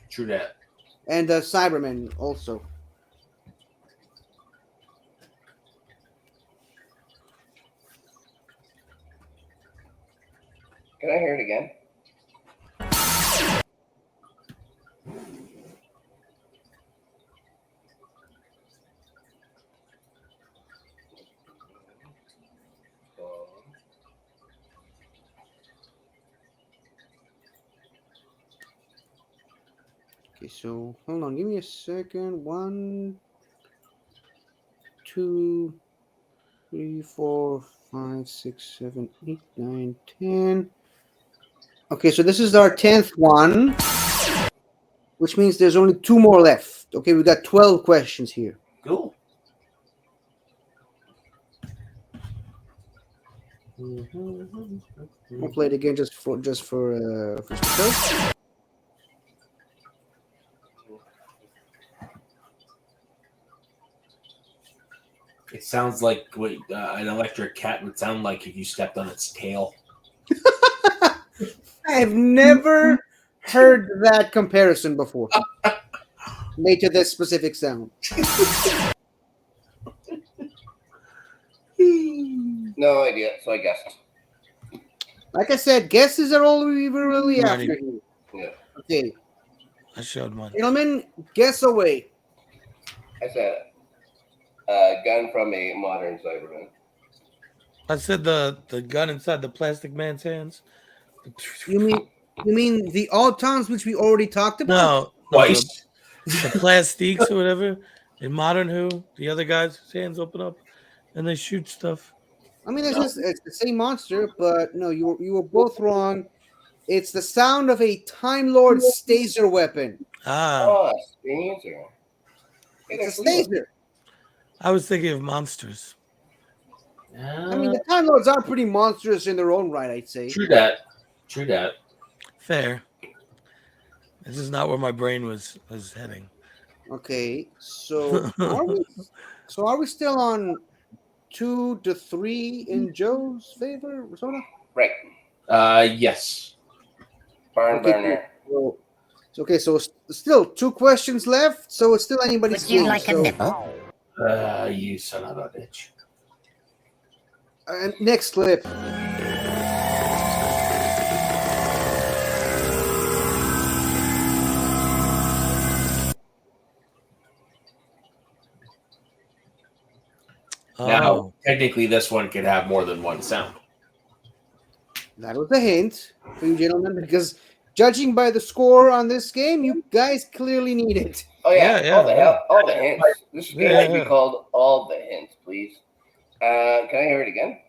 True that. and the Cybermen also. Can I hear it again? Okay, so hold on, give me a second. 1, 2, 3, 4, 5, 6, 7, 8, 9, 10. Okay, so this is our 10th one, which means there's only 2 more left. Okay, we got 12 questions here. Cool. I'll play it again just for show. It sounds like what an electric cat would sound like if you stepped on its tail. I have never heard that comparison before. Made to this specific sound. No idea, so I guessed. Like I said, guesses are all we were really Ready. after here. Yeah. Okay, I showed mine. gentlemen, guess away. I said gun from a modern Cyberman. I said the gun inside the plastic man's hands. You mean the autons which we already talked about? No, Twice. the plastiques or whatever. In Modern Who, the other guys, his hands open up and they shoot stuff. I mean, it's the same monster, but no, you were both wrong. It's the sound of a Time Lord Staser weapon. Ah, Oh, Staser. Hey, It's a there's Staser. I was thinking of monsters. I mean, the Time Lords are pretty monstrous in their own right, I'd say. True that. True that. Fair. This is not where my brain was heading. Okay, so are we still on 2-3 in Joe's favor, Rosona? Right. Yes. Barn Okay, burner. cool. So still 2 questions left, so it's still anybody's Would you game. like a So nibble? You son of a bitch. Next clip. Now, Oh. technically, this one could have more than one sound. That was a hint for you gentlemen, because judging by the score on this game, you guys clearly need it. Oh yeah, Yeah, all the hints. This game should be Yeah. called All the Hints, please. Can I hear it again?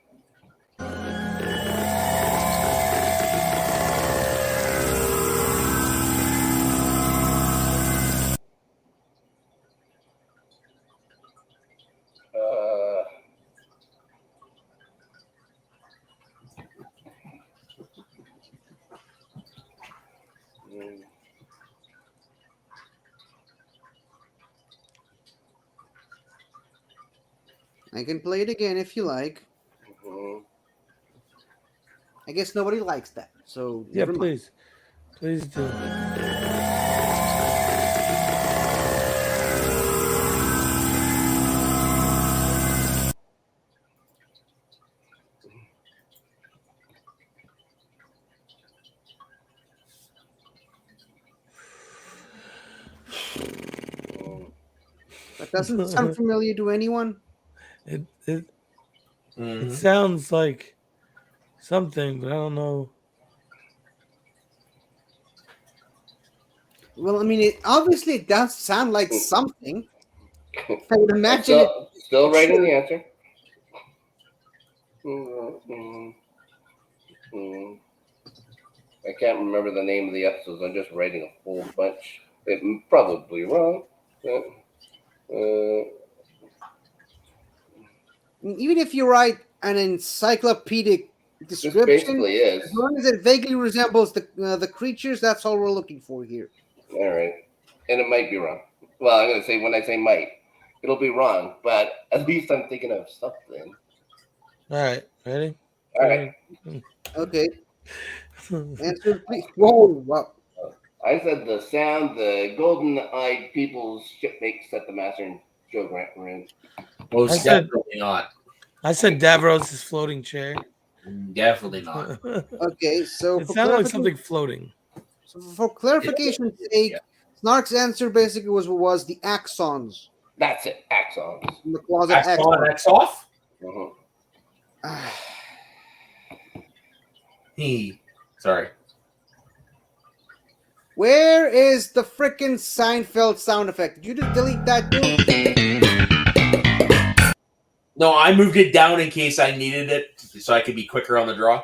Mm, I can play it again if you like. mhm. I guess nobody likes that, so Yeah, never mind. please do. That doesn't sound familiar to anyone. It Mhm. sounds like something, but I don't know. Well, I mean, obviously it does sound like something. I would I'm imagine it. still it writing should. the answer. Mm, mm. I can't remember the name of the episodes. I'm just writing a whole bunch. It probably wrong. Even if you write an encyclopedic This description, basically is. as long as it vaguely resembles the creatures, that's all we're looking for here. All right. And it might be wrong. Well, I'm going to say when I say might, it'll be wrong, but at least I'm thinking of something. All right, ready? All right. Okay, answer please. Whoa, wow. I said the sound the golden-eyed people's ship makes at the Master and Joe Grant were in. Most I said- definitely not. I said Davros' floating chair. Definitely not. Okay, so It for sounded like clarification, something floating. clarification's sake, Yeah. Snark's answer basically was the axons That's it. Axons. in the closet. X on, X off? Mhm. Sorry. Where is the frickin' Seinfeld sound effect? Did you just delete that too? No, I moved it down in case I needed it so I could be quicker on the draw.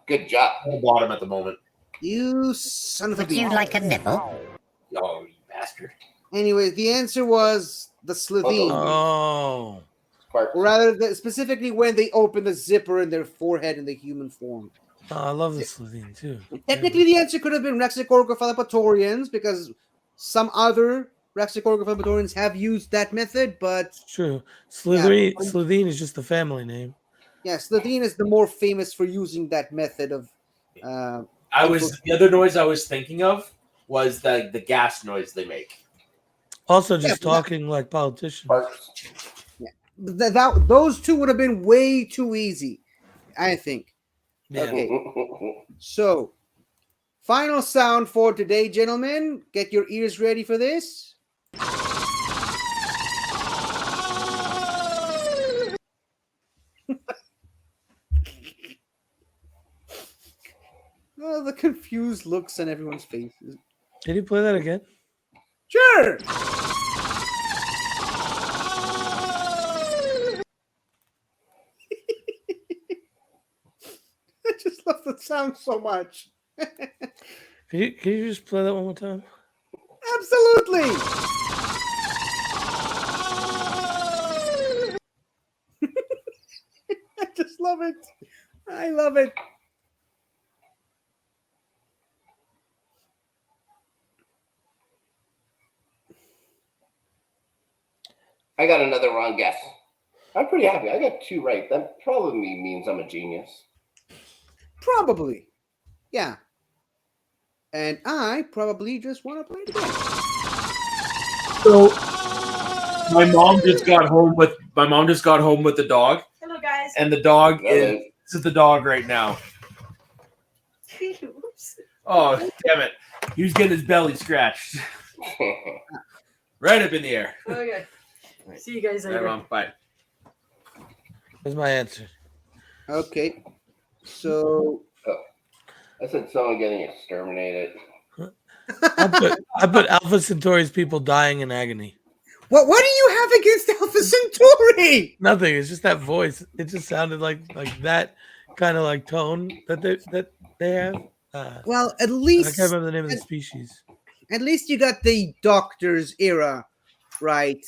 Good job. On the bottom at the moment. You son of a Would you bitch. like a nibble? Oh, you bastard. Anyway, the answer was the Slovene. Oh, Sparks. Or rather, specifically when they open the zipper in their forehead in the human form. I love the Slovene too. Technically, the answer could have been Rexicorgophalapatorians, because some other Rexicorgophalapatorians have used that method, but It's true. Slovene is just a family name. yeah, Slovene is the more famous for using that method of. The other noise I was thinking of was the gas noise they make. Also, just Yeah, talking like politicians. Sparks. Those two would have been way too easy, I think. Yeah. Okay. So, final sound for today, gentlemen. Get your ears ready for this. Oh, the confused looks on everyone's faces. Can you play that again? Sure. I just love the sound so much. Can you just play that one more time? Absolutely. I just love it. I love it. I got another wrong guess. I'm pretty happy. I got 2 right. That probably means I'm a genius. Probably. Yeah. And I probably just want to play it again. So My mom just got home with the dog, Hello, guys. and the dog Hello. is the dog right now. Oops. Oh, damn it! He was getting his belly scratched right up in the air. Okay. See you guys Right, later. Mom. Bye. That's my answer. Okay. So I said someone getting exterminated. I put Alpha Centauri's people dying in agony. what do you have against Alpha Centauri? Nothing. It's just that voice. It just sounded like that kind of like tone that they have. Well, I can't remember the name of the species. at least you got the Doctor's era, right?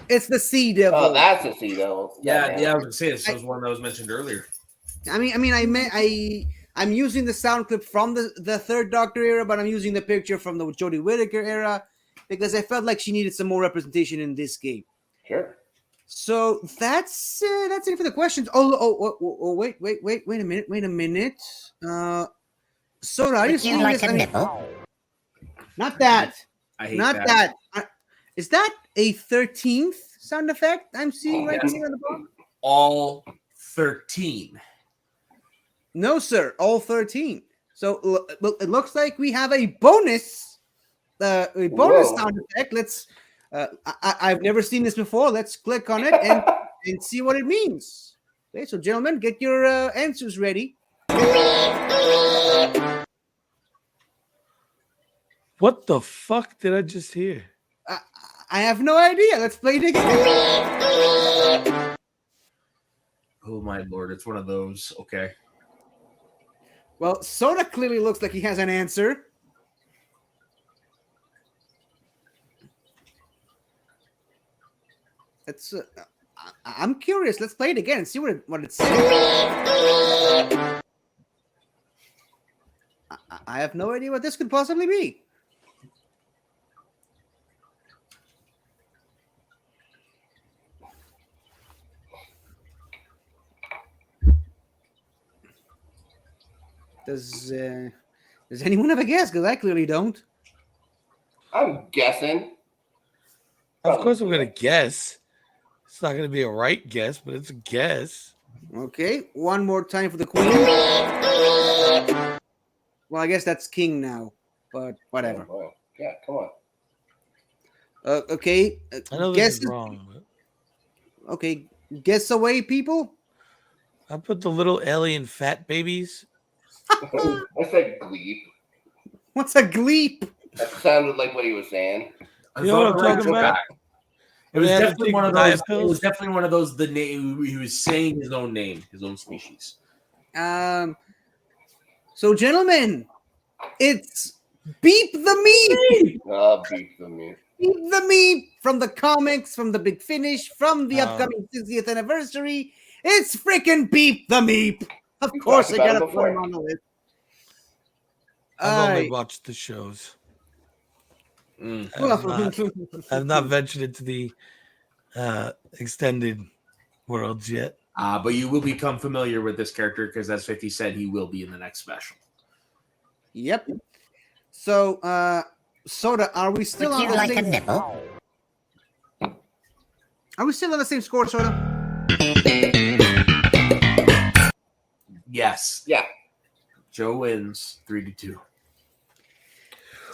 It's the Sea Devil. Oh, that's a sea devil. Yeah, I was gonna say this was one that was mentioned earlier. I'm using the sound clip from the Third Doctor era, but I'm using the picture from the Jodie Whittaker era because I felt like she needed some more representation in this game. Sure. So that's it for the questions. Oh, wait a minute. Soda, are you Would you seeing like this? a nibble? Not that. I hate Not that. Is that a 13th sound effect I'm seeing right Yes. here on the bottom? All 13. No, sir. All 13. So it looks like we have a bonus Whoa. sound effect. Let's. I've never seen this before. Let's click on it and see what it means. Okay, so gentlemen, get your answers ready. What the fuck did I just hear? I have no idea. Let's play it again. Oh my lord, it's one of those. Okay. Well, Soda clearly looks like he has an answer. It's. I'm curious. Let's play it again and see what it says. I have no idea what this could possibly be. Does anyone have a guess? Because I clearly don't. I'm guessing. Of course, I'm gonna guess. It's not gonna be a right guess, but it's a guess. Okay, one more time for the queen. Well, I guess that's king now, but whatever. Oh, wow. Yeah, come on. Okay, I know guess this is wrong, but okay, guess away, people. I put the little alien fat babies. I said gleep. What's a gleep? That sounded like what he was saying. You know what I'm talking about? It was They had to definitely take one of diet those. It pills. was definitely one of those. The name he was saying his own name, his own species. So gentlemen, it's Beep the Meep. Oh, beef the meat. Beep the Meep from the comics, from the Big Finish, from the Oh. upcoming 60th anniversary. It's freaking Beep the Meep. Of We course, I talked about gotta it put him before. on the list. I've only Alright. watched the shows. Mm. I've not ventured into the extended worlds yet. But you will become familiar with this character because, as 50 said, he will be in the next special. Yep. So, Soda, are we still Would on you the like a same? nibble? Are we still on the same score, Soda? Yes, Yeah. Joe wins 3-2.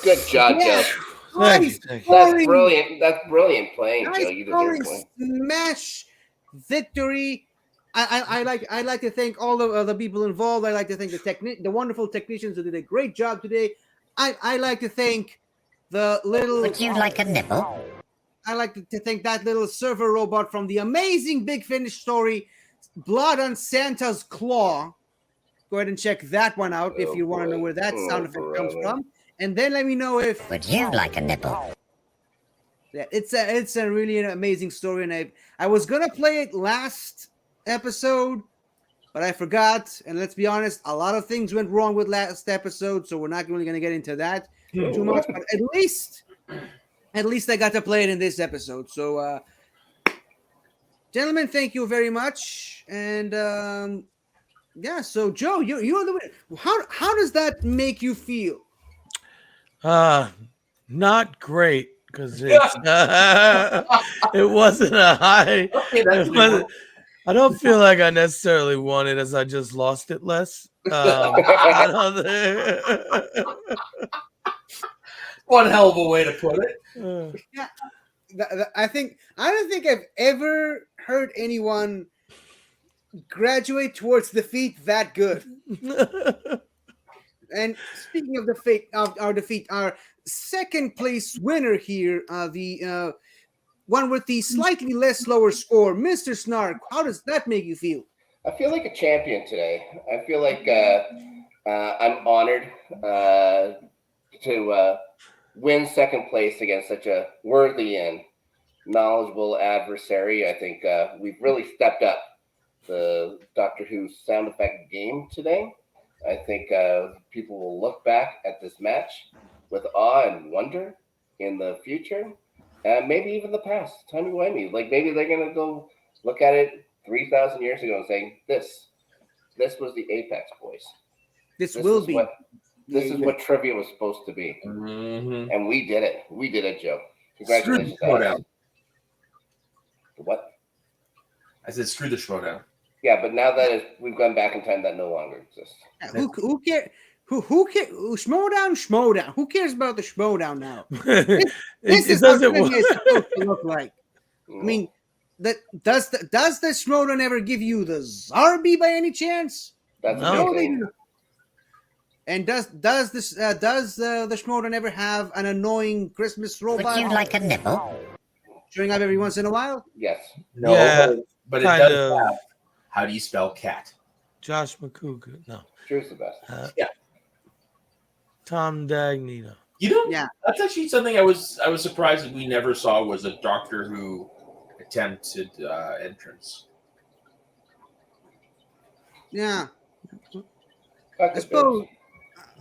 Good job, Yeah. Joe. Thank you, Nice thank you. That's scoring. brilliant. That's brilliant playing, Nice Joe. You deserve scoring a point. smash victory. I like to thank all of the people involved. I like to thank the wonderful technicians who did a great job today. I like to thank the little. Would you like a nibble? I like to thank that little server robot from the amazing Big Finish story, Blood on Santa's Claw. Go ahead and check that one out if Oh, you want to know boy. where that Oh, sound effect comes brother. from. And then let me know if Would you like a nibble? yeah, it's a really an amazing story, and I was gonna play it last episode, but I forgot. And let's be honest, a lot of things went wrong with last episode, so we're not really gonna get into that too much. But at least I got to play it in this episode. So, gentlemen, thank you very much. And yeah, so Joe, you're the winner. How does that make you feel? Not great, because it's it wasn't a high. Okay, that's a It good wasn't, one. I don't feel like I necessarily won it, as I just lost it less. I don't One hell of a way to put it. Yeah, I don't think I've ever heard anyone graduate towards defeat that good. And speaking of our defeat, our second place winner here, the one with the slightly less lower score, Mr. Snark. How does that make you feel? I feel like a champion today. I feel like I'm honored to win second place against such a worthy and knowledgeable adversary. I think we've really stepped up the Doctor Who sound effect game today. I think people will look back at this match with awe and wonder in the future, and maybe even the past. Timey wimey, like maybe they're gonna go look at it 3,000 years ago and saying, "This was the Apex boys. This This will is be. what this is what trivia was supposed to be." Mm-hmm. And we did it. We did it, Joe. Screw the Congratulations. to us. Schmodown. What? I said screw the Schmodown. Yeah, but now that we've gone back in time, that no longer exists. Who cares? Who cares? Schmodown. Who cares about the Schmodown now? it This is how doesn't trivia is work. supposed to look like. I mean, does the Schmodown ever give you the Zarby by any chance? That's No. a No, big they thing. do. And does the Schmodown ever have an annoying Christmas Would robot you like a nibble? showing up every once in a while? Yes. No, Yeah, but it kind does of. have. How do you spell cat? Josh McCougar. No. Drew's the best. Tom Dagnino. You know, Yeah. that's actually something I was surprised that we never saw was a Doctor Who attempted entrance. Yeah, Fuck I the suppose. Bills.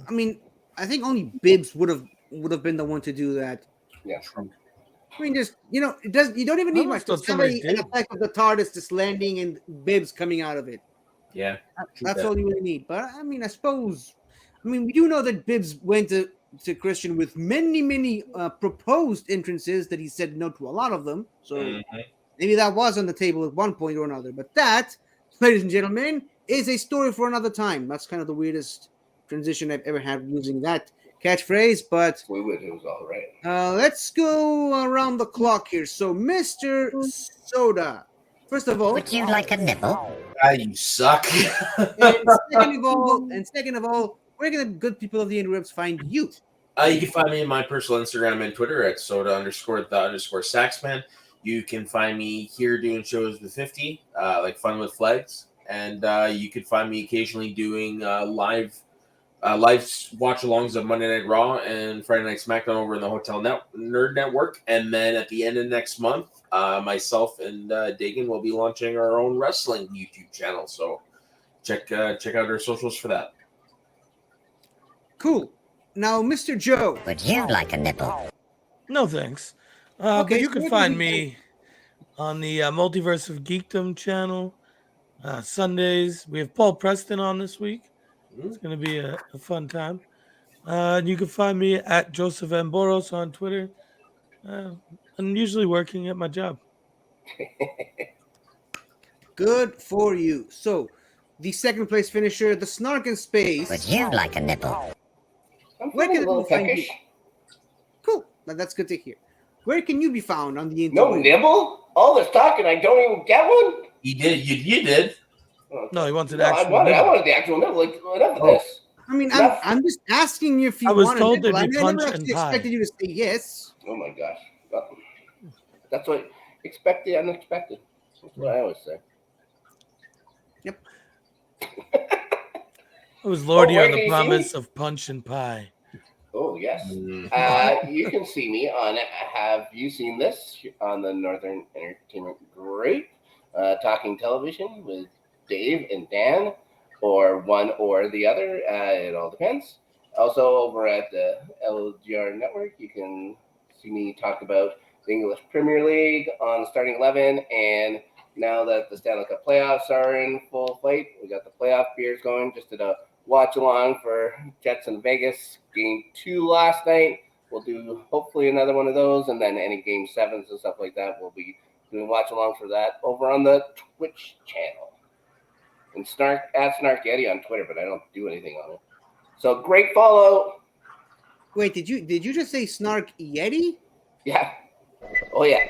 I mean, I think only Bibbs would have been the one to do that. Yeah. I mean, just it does. You don't even I need almost much. thought Just have somebody an did. effect of the TARDIS just landing and Bibbs coming out of it. Yeah, That's that. all you really need. But I mean, I suppose. I mean, we do know that Bibbs went to Christian with many proposed entrances that he said no to a lot of them. So Mhm. maybe that was on the table at one point or another. But that, ladies and gentlemen, is a story for another time. That's kind of the weirdest transition I've ever had using that catchphrase. But We would. It was all right. let's go around the clock here. So, Mr. Soda, first of all, Would you like a nibble? Ah, you suck. and second of all, where can the good people of the interwebs find you? You can find me in my personal Instagram and Twitter at soda_the_saxman. You can find me here doing shows with 50, like Fun with Flags. And you can find me occasionally doing live watch-alongs of Monday Night Raw and Friday Night SmackDown over in the Hotel Nerd Network. And then at the end of next month, myself and Dagan will be launching our own wrestling YouTube channel. So check out our socials for that. Cool. Now, Mr. Joe. Would you like a nibble? No thanks. Okay, But you so can what find did me on the Multiverse of Geekdom channel. Sundays. We have Paul Preston on this week. It's going to be a fun time. And you can find me at Joseph Amboros on Twitter. I'm usually working at my job. Good for you. So, the second place finisher, the Snark in Space. Would you like a nibble? I'm Where feeling can a little we find peckish. you? Cool. That's good to hear. Where can you be found on the No internet? nibble? All this talk and I don't even get one? You did. You did. Oh, No, he wanted no, I actual wanted nibble. the actual nibble. Like, enough of Oh. this. I mean, Enough. I'm just asking you if you I was want told to nibble. there'd be I never punch and actually pie. expected you to say yes. Oh my gosh. Well, that's what expect the unexpected. That's what I always say. I was lording where on can the you see promise of punch and pie. Oh yes. Mm. You can see me on Have You Seen This on the Northern Entertainment Great Talking Television with Dave and Dan, or one or the other. It all depends. Also over at the LGR Network, you can see me talk about the English Premier League on the starting 11, and now that the Stanley Cup playoffs are in full flight, we got the playoff beers going. Just did a watch along for Jets in Vegas game 2 last night. we'll do hopefully another one of those, and then any Game 7s and stuff like that, we'll be doing watch along for that over on the Twitch channel. And Snark Yeti on Twitter, but I don't do anything on it. So great follow. Wait, did you just say Snark Yeti? Yeah. Oh yeah.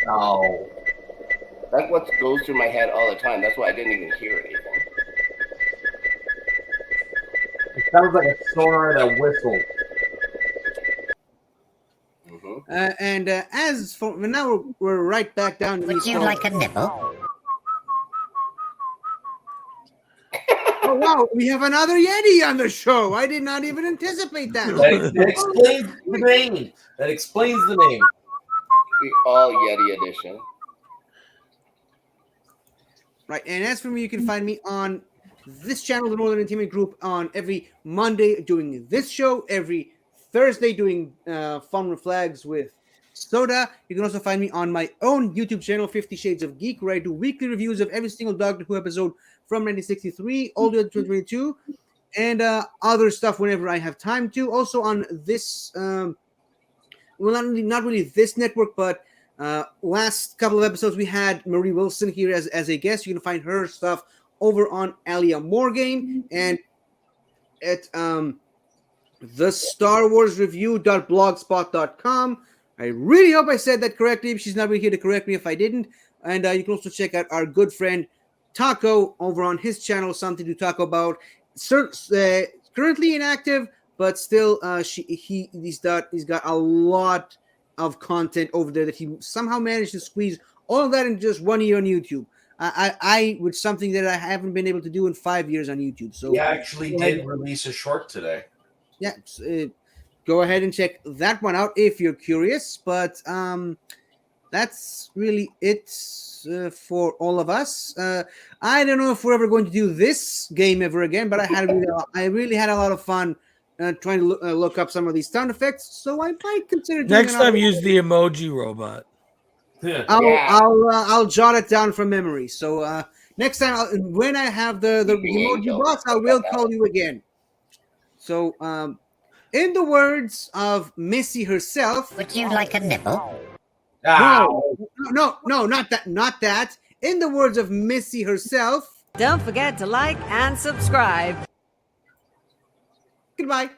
Oh. That's what goes through my head all the time. That's why I didn't even hear anything. It sounds like a sonar and a whistle. And as for now, we're right back down. Would you like a nibble? Oh wow, we have another Yeti on the show. I did not even anticipate that. That explains the name. That explains the name. The All Yeti edition. Right, and as for me, you can find me on this channel, the Northern Entertainment Group, on every Monday doing this show, every Thursday doing Fun with Flags with Soda. You can also find me on my own YouTube channel, 50 Shades of Geek, where I do weekly reviews of every single Doctor Who episode from 1963 all the way to 2022, and other stuff whenever I have time to. Also on this, well, not really this network, but last couple of episodes we had Marie Wilson here as a guest. You can find her stuff over on Alia Morgan and at the Star Wars Review.blogspot.com. I really hope I said that correctly. She's not really here to correct me if I didn't. And you can also check out our good friend Taco over on his channel, Something to Talk About. Currently inactive, but still he's got a lot of content over there that he somehow managed to squeeze all of that in just 1 year on YouTube. I with something that I haven't been able to do in 5 years on YouTube. So He actually did release a short today. Yeah, go ahead and check that one out if you're curious. But that's really it for all of us. I don't know if we're ever going to do this game ever again, but I really had a lot of fun trying to look up some of these sound effects. So I might consider doing Next time, use the emoji robot. Yeah. I'll jot it down from memory. So next time, when I have the emoji box, I will call you again. So, in the words of Missy herself, Would you like a nibble? no, not that. In the words of Missy herself, Don't forget to like and subscribe. goodbye.